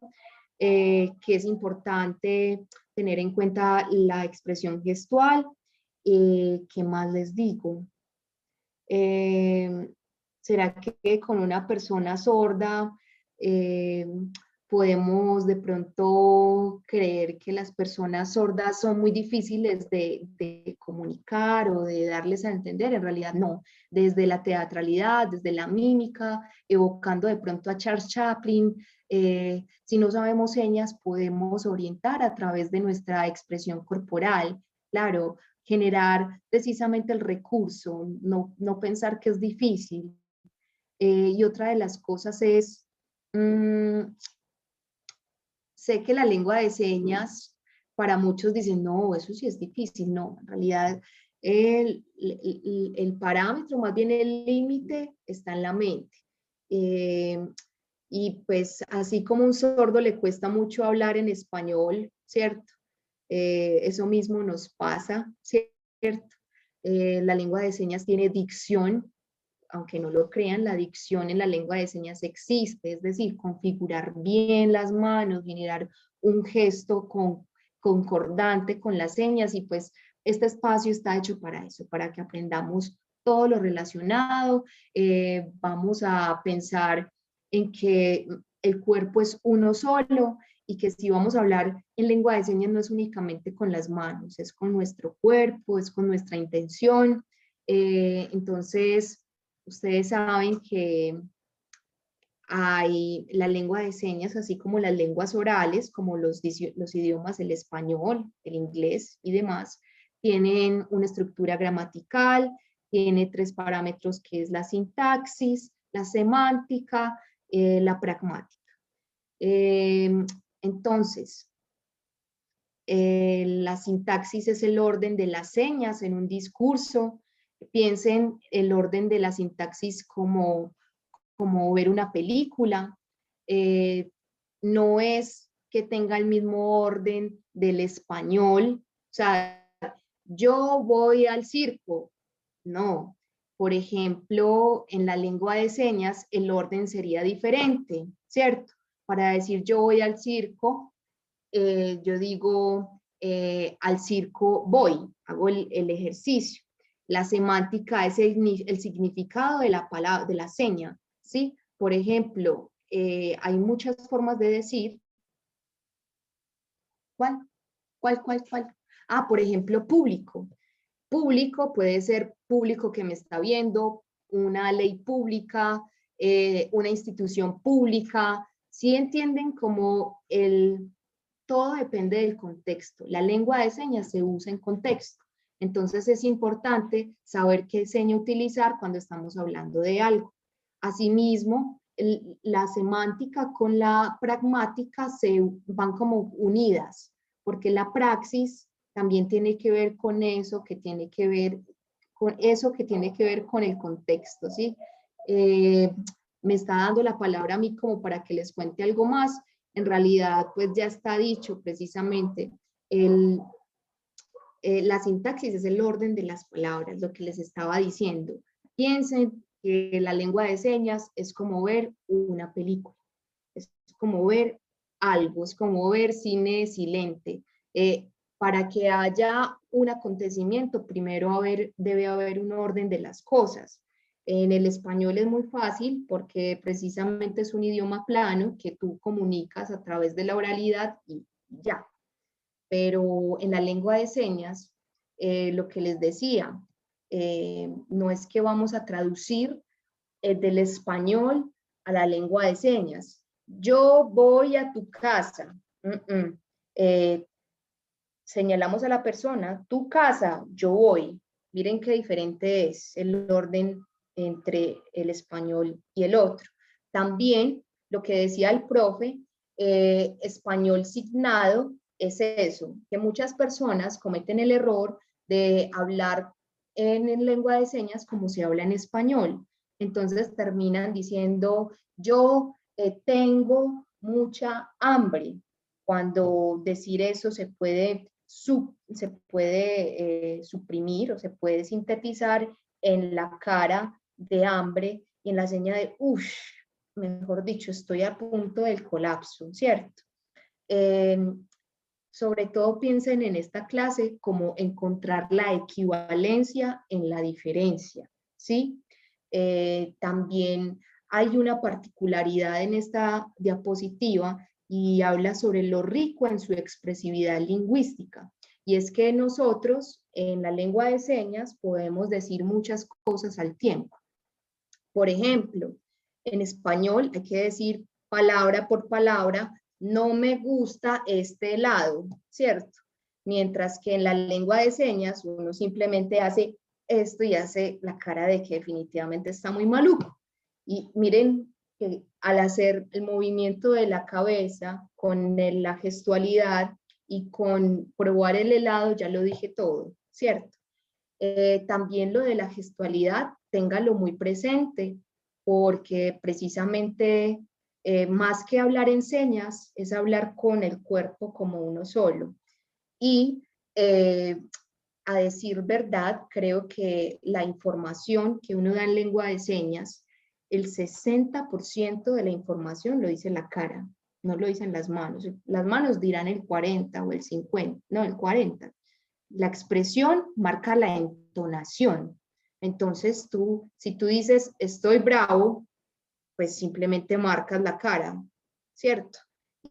que es importante tener en cuenta la expresión gestual. ¿Qué más les digo? ¿Será que con una persona sorda podemos de pronto creer que las personas sordas son muy difíciles de comunicar o de darles a entender? En realidad no. Desde la teatralidad, desde la mímica, evocando de pronto a Charles Chaplin, si no sabemos señas, podemos orientar a través de nuestra expresión corporal. Claro, generar precisamente el recurso, no pensar que es difícil. Y otra de las cosas es, sé que la lengua de señas, para muchos dicen: no, eso sí es difícil. No, en realidad el parámetro, más bien el límite, está en la mente. Y pues así como a un sordo le cuesta mucho hablar en español, ¿cierto? Eso mismo nos pasa, ¿cierto? La lengua de señas tiene dicción, aunque no lo crean, la dicción en la lengua de señas existe, es decir, configurar bien las manos, generar un gesto concordante con las señas, y pues este espacio está hecho para eso, para que aprendamos todo lo relacionado. Vamos a pensar en que el cuerpo es uno solo, y que si vamos a hablar en lengua de señas no es únicamente con las manos, es con nuestro cuerpo, es con nuestra intención. Entonces, ustedes saben que hay la lengua de señas, así como las lenguas orales, como los idiomas, el español, el inglés y demás, tienen una estructura gramatical, tiene 3 parámetros que es la sintaxis, la semántica, la pragmática. Entonces, la sintaxis es el orden de las señas en un discurso. Piensen el orden de la sintaxis como ver una película. No es que tenga el mismo orden del español. O sea, yo voy al circo. No. Por ejemplo, en la lengua de señas, el orden sería diferente, ¿cierto? Para decir yo voy al circo, yo digo al circo voy, hago el ejercicio. La semántica es el significado de la palabra, de la seña, ¿sí? Por ejemplo, hay muchas formas de decir. ¿Cuál? Ah, por ejemplo, público. Público puede ser público que me está viendo, una ley pública, una institución pública. ¿Sí entienden cómo todo depende del contexto? La lengua de señas se usa en contexto. Entonces es importante saber qué seña utilizar cuando estamos hablando de algo. Asimismo, la semántica con la pragmática se van como unidas, porque la praxis también tiene que ver con eso, que tiene que ver con el contexto, ¿sí? Me está dando la palabra a mí como para que les cuente algo más. En realidad, pues ya está dicho precisamente, la sintaxis es el orden de las palabras, lo que les estaba diciendo. Piensen que la lengua de señas es como ver una película, es como ver algo, es como ver cine silente. Para que haya un acontecimiento, primero debe haber un orden de las cosas. En el español es muy fácil porque precisamente es un idioma plano que tú comunicas a través de la oralidad y ya. Pero en la lengua de señas, lo que les decía, no es que vamos a traducir del español a la lengua de señas. Yo voy a tu casa. Señalamos a la persona, tu casa, yo voy. Miren qué diferente es el orden entre el español y el otro. También lo que decía el profe, español signado, es eso, que muchas personas cometen el error de hablar en lengua de señas como se habla en español. Entonces terminan diciendo, yo tengo mucha hambre, cuando decir eso se puede suprimir o se puede sintetizar en la cara de hambre y en la seña de uff, mejor dicho, estoy a punto del colapso, ¿cierto? Sobre todo piensen en esta clase como encontrar la equivalencia en la diferencia, ¿sí? También hay una particularidad en esta diapositiva y habla sobre lo rico en su expresividad lingüística. Y es que nosotros en la lengua de señas podemos decir muchas cosas al tiempo. Por ejemplo, en español hay que decir palabra por palabra, no me gusta este helado, ¿cierto? Mientras que en la lengua de señas uno simplemente hace esto y hace la cara de que definitivamente está muy maluco. Y miren que al hacer el movimiento de la cabeza con la gestualidad y con probar el helado, ya lo dije todo, ¿cierto? También lo de la gestualidad, téngalo muy presente, porque precisamente más que hablar en señas, es hablar con el cuerpo como uno solo. Y a decir verdad, creo que la información que uno da en lengua de señas, el 60% de la información lo dice la cara, no lo dicen las manos. Las manos dirán el 40 o el 50, no, el 40. La expresión marca la entonación. Entonces si tú dices estoy bravo, pues simplemente marcas la cara, ¿cierto?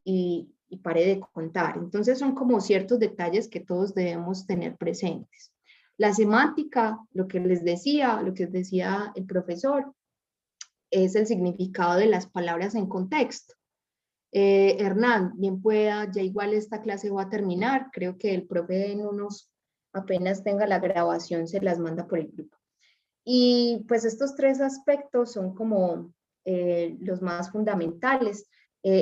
Y pare de contar. Entonces son como ciertos detalles que todos debemos tener presentes. La semántica, lo que les decía el profesor, es el significado de las palabras en contexto. Hernán, bien pueda, ya igual esta clase va a terminar, creo que el profe en unos, apenas tenga la grabación, se las manda por el grupo. Y pues estos tres aspectos son como los más fundamentales.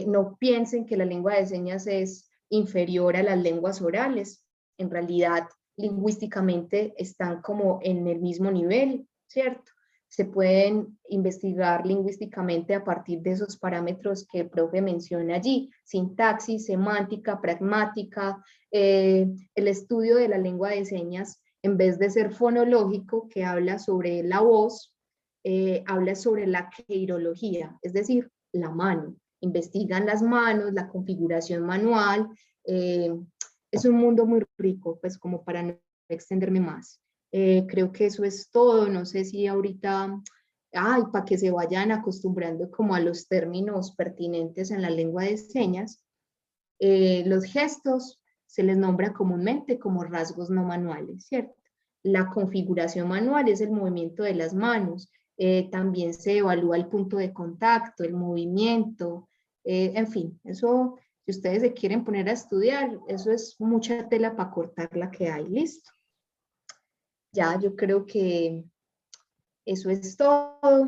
No piensen que la lengua de señas es inferior a las lenguas orales. En realidad, lingüísticamente están como en el mismo nivel, ¿cierto? Se pueden investigar lingüísticamente a partir de esos parámetros que el profe menciona allí: sintaxis, semántica, pragmática, el estudio de la lengua de señas, en vez de ser fonológico, que habla sobre la voz, habla sobre la queirología, es decir, la mano. Investigan las manos, la configuración manual. Es un mundo muy rico, pues como para no extenderme más. Creo que eso es todo. No sé si ahorita, para que se vayan acostumbrando como a los términos pertinentes en la lengua de señas, los gestos se les nombra comúnmente como rasgos no manuales, ¿cierto? La configuración manual es el movimiento de las manos. También se evalúa el punto de contacto, el movimiento, en fin, eso, si ustedes se quieren poner a estudiar, eso es mucha tela para cortar la que hay. Listo. Ya, yo creo que eso es todo.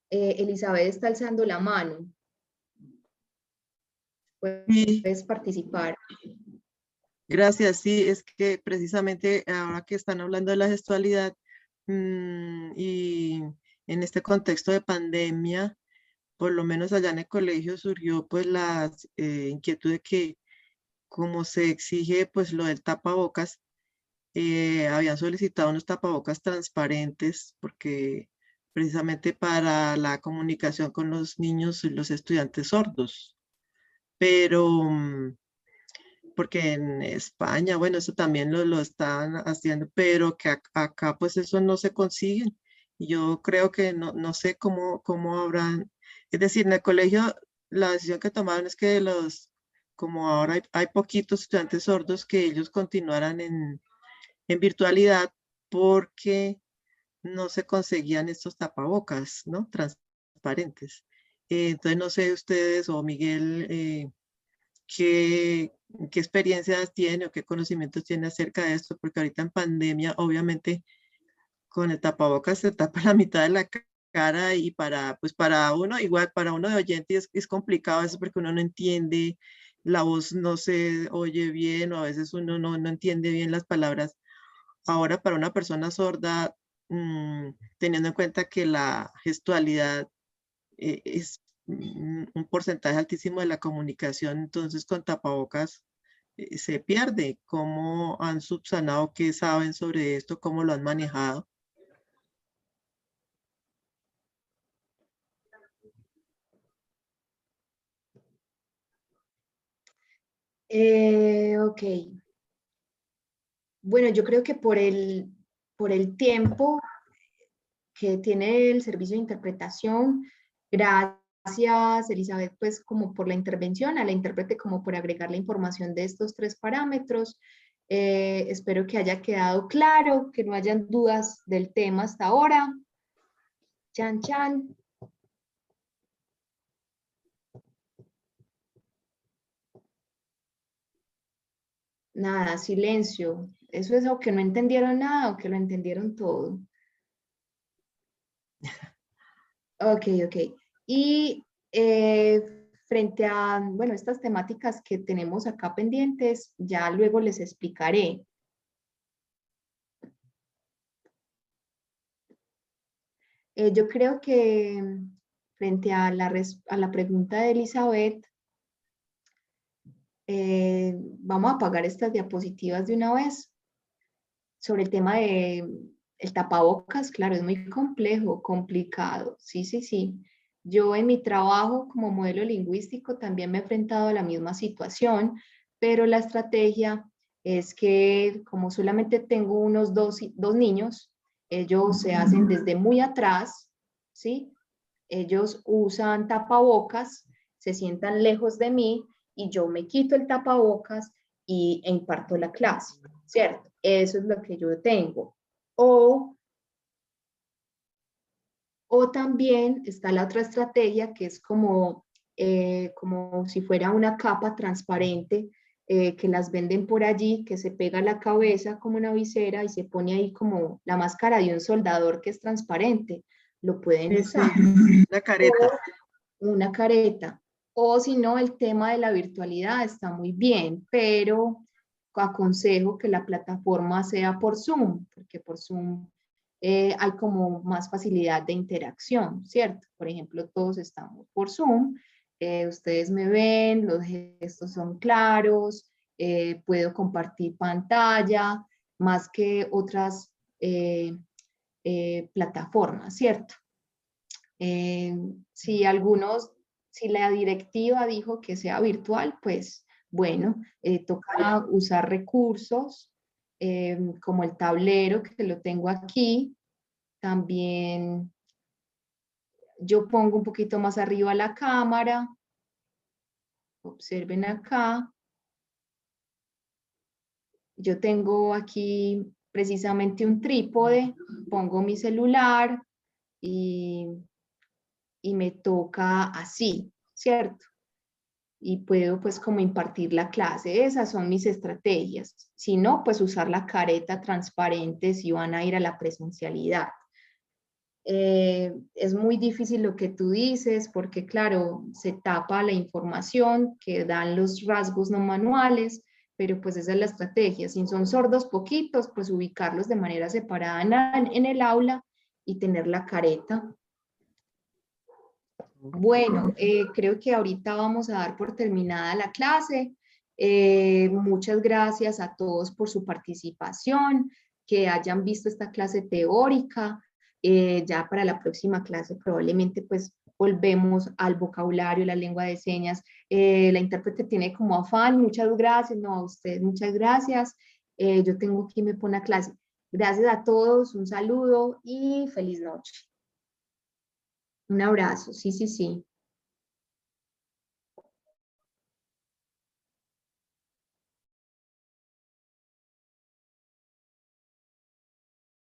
Elizabeth está alzando la mano. Puedes participar. Gracias, sí, es que precisamente ahora que están hablando de la gestualidad y en este contexto de pandemia, por lo menos allá en el colegio surgió pues la inquietud de que como se exige pues lo del tapabocas, habían solicitado unos tapabocas transparentes porque precisamente para la comunicación con los niños y los estudiantes sordos. Pero porque en España, bueno, eso también lo están haciendo, pero que acá pues eso no se consigue. Yo creo que no sé cómo habrán, es decir, en el colegio la decisión que tomaron es que como ahora hay poquitos estudiantes sordos, que ellos continuaran en virtualidad porque no se conseguían estos tapabocas, ¿no? Transparentes. Entonces no sé ustedes o Miguel, qué experiencias tiene o qué conocimientos tiene acerca de esto, porque ahorita en pandemia, obviamente, con el tapabocas se tapa la mitad de la cara y pues para uno, igual para uno de oyente es complicado eso porque uno no entiende, la voz no se oye bien o a veces uno no entiende bien las palabras. Ahora para una persona sorda, teniendo en cuenta que la gestualidad es un porcentaje altísimo de la comunicación, entonces con tapabocas se pierde. ¿Cómo han subsanado? ¿Qué saben sobre esto? ¿Cómo lo han manejado? Ok. Bueno, yo creo que por el tiempo que tiene el servicio de interpretación, gracias Elizabeth, pues como por la intervención, a la intérprete como por agregar la información de estos tres parámetros. Espero que haya quedado claro, que no hayan dudas del tema hasta ahora. Chan, chan. Nada, silencio. Eso es o que no entendieron nada o que lo entendieron todo. Ok. Y frente a, bueno, estas temáticas que tenemos acá pendientes, ya luego les explicaré. Yo creo que frente a la pregunta de Elizabeth, vamos a apagar estas diapositivas de una vez. Sobre el tema de el tapabocas, claro, es muy complejo, complicado. Sí. Yo en mi trabajo como modelo lingüístico también me he enfrentado a la misma situación, pero la estrategia es que como solamente tengo unos dos niños, ellos se hacen desde muy atrás, ¿sí? Ellos usan tapabocas, se sientan lejos de mí y yo me quito el tapabocas y imparto la clase, ¿cierto? Eso es lo que yo tengo. O O también está la otra estrategia que es como si fuera una capa transparente que las venden por allí, que se pega a la cabeza como una visera y se pone ahí como la máscara de un soldador que es transparente. Lo pueden usar. Una careta. O una careta. O si no, el tema de la virtualidad está muy bien, pero aconsejo que la plataforma sea por Zoom, porque por Zoom hay como más facilidad de interacción, ¿cierto? Por ejemplo, todos estamos por Zoom, ustedes me ven, los gestos son claros, puedo compartir pantalla, más que otras plataformas, ¿cierto? Si la directiva dijo que sea virtual, pues bueno, toca usar recursos como el tablero, que lo tengo aquí. También yo pongo un poquito más arriba la cámara. Observen acá. Yo tengo aquí precisamente un trípode, pongo mi celular y me toca así, ¿cierto? Y puedo pues como impartir la clase. Esas son mis estrategias. Si no, pues usar la careta transparente si van a ir a la presencialidad. Es muy difícil lo que tú dices porque claro, se tapa la información que dan los rasgos no manuales, pero pues esa es la estrategia. Si son sordos poquitos, pues ubicarlos de manera separada en el aula y tener la careta. Bueno, creo que ahorita vamos a dar por terminada la clase. Muchas gracias a todos por su participación, que hayan visto esta clase teórica. Ya para la próxima clase probablemente pues volvemos al vocabulario, la lengua de señas. La intérprete tiene como afán, muchas gracias, no a ustedes, muchas gracias. Yo tengo que irme por una clase. Gracias a todos, un saludo y feliz noche. Un abrazo, sí, sí, sí.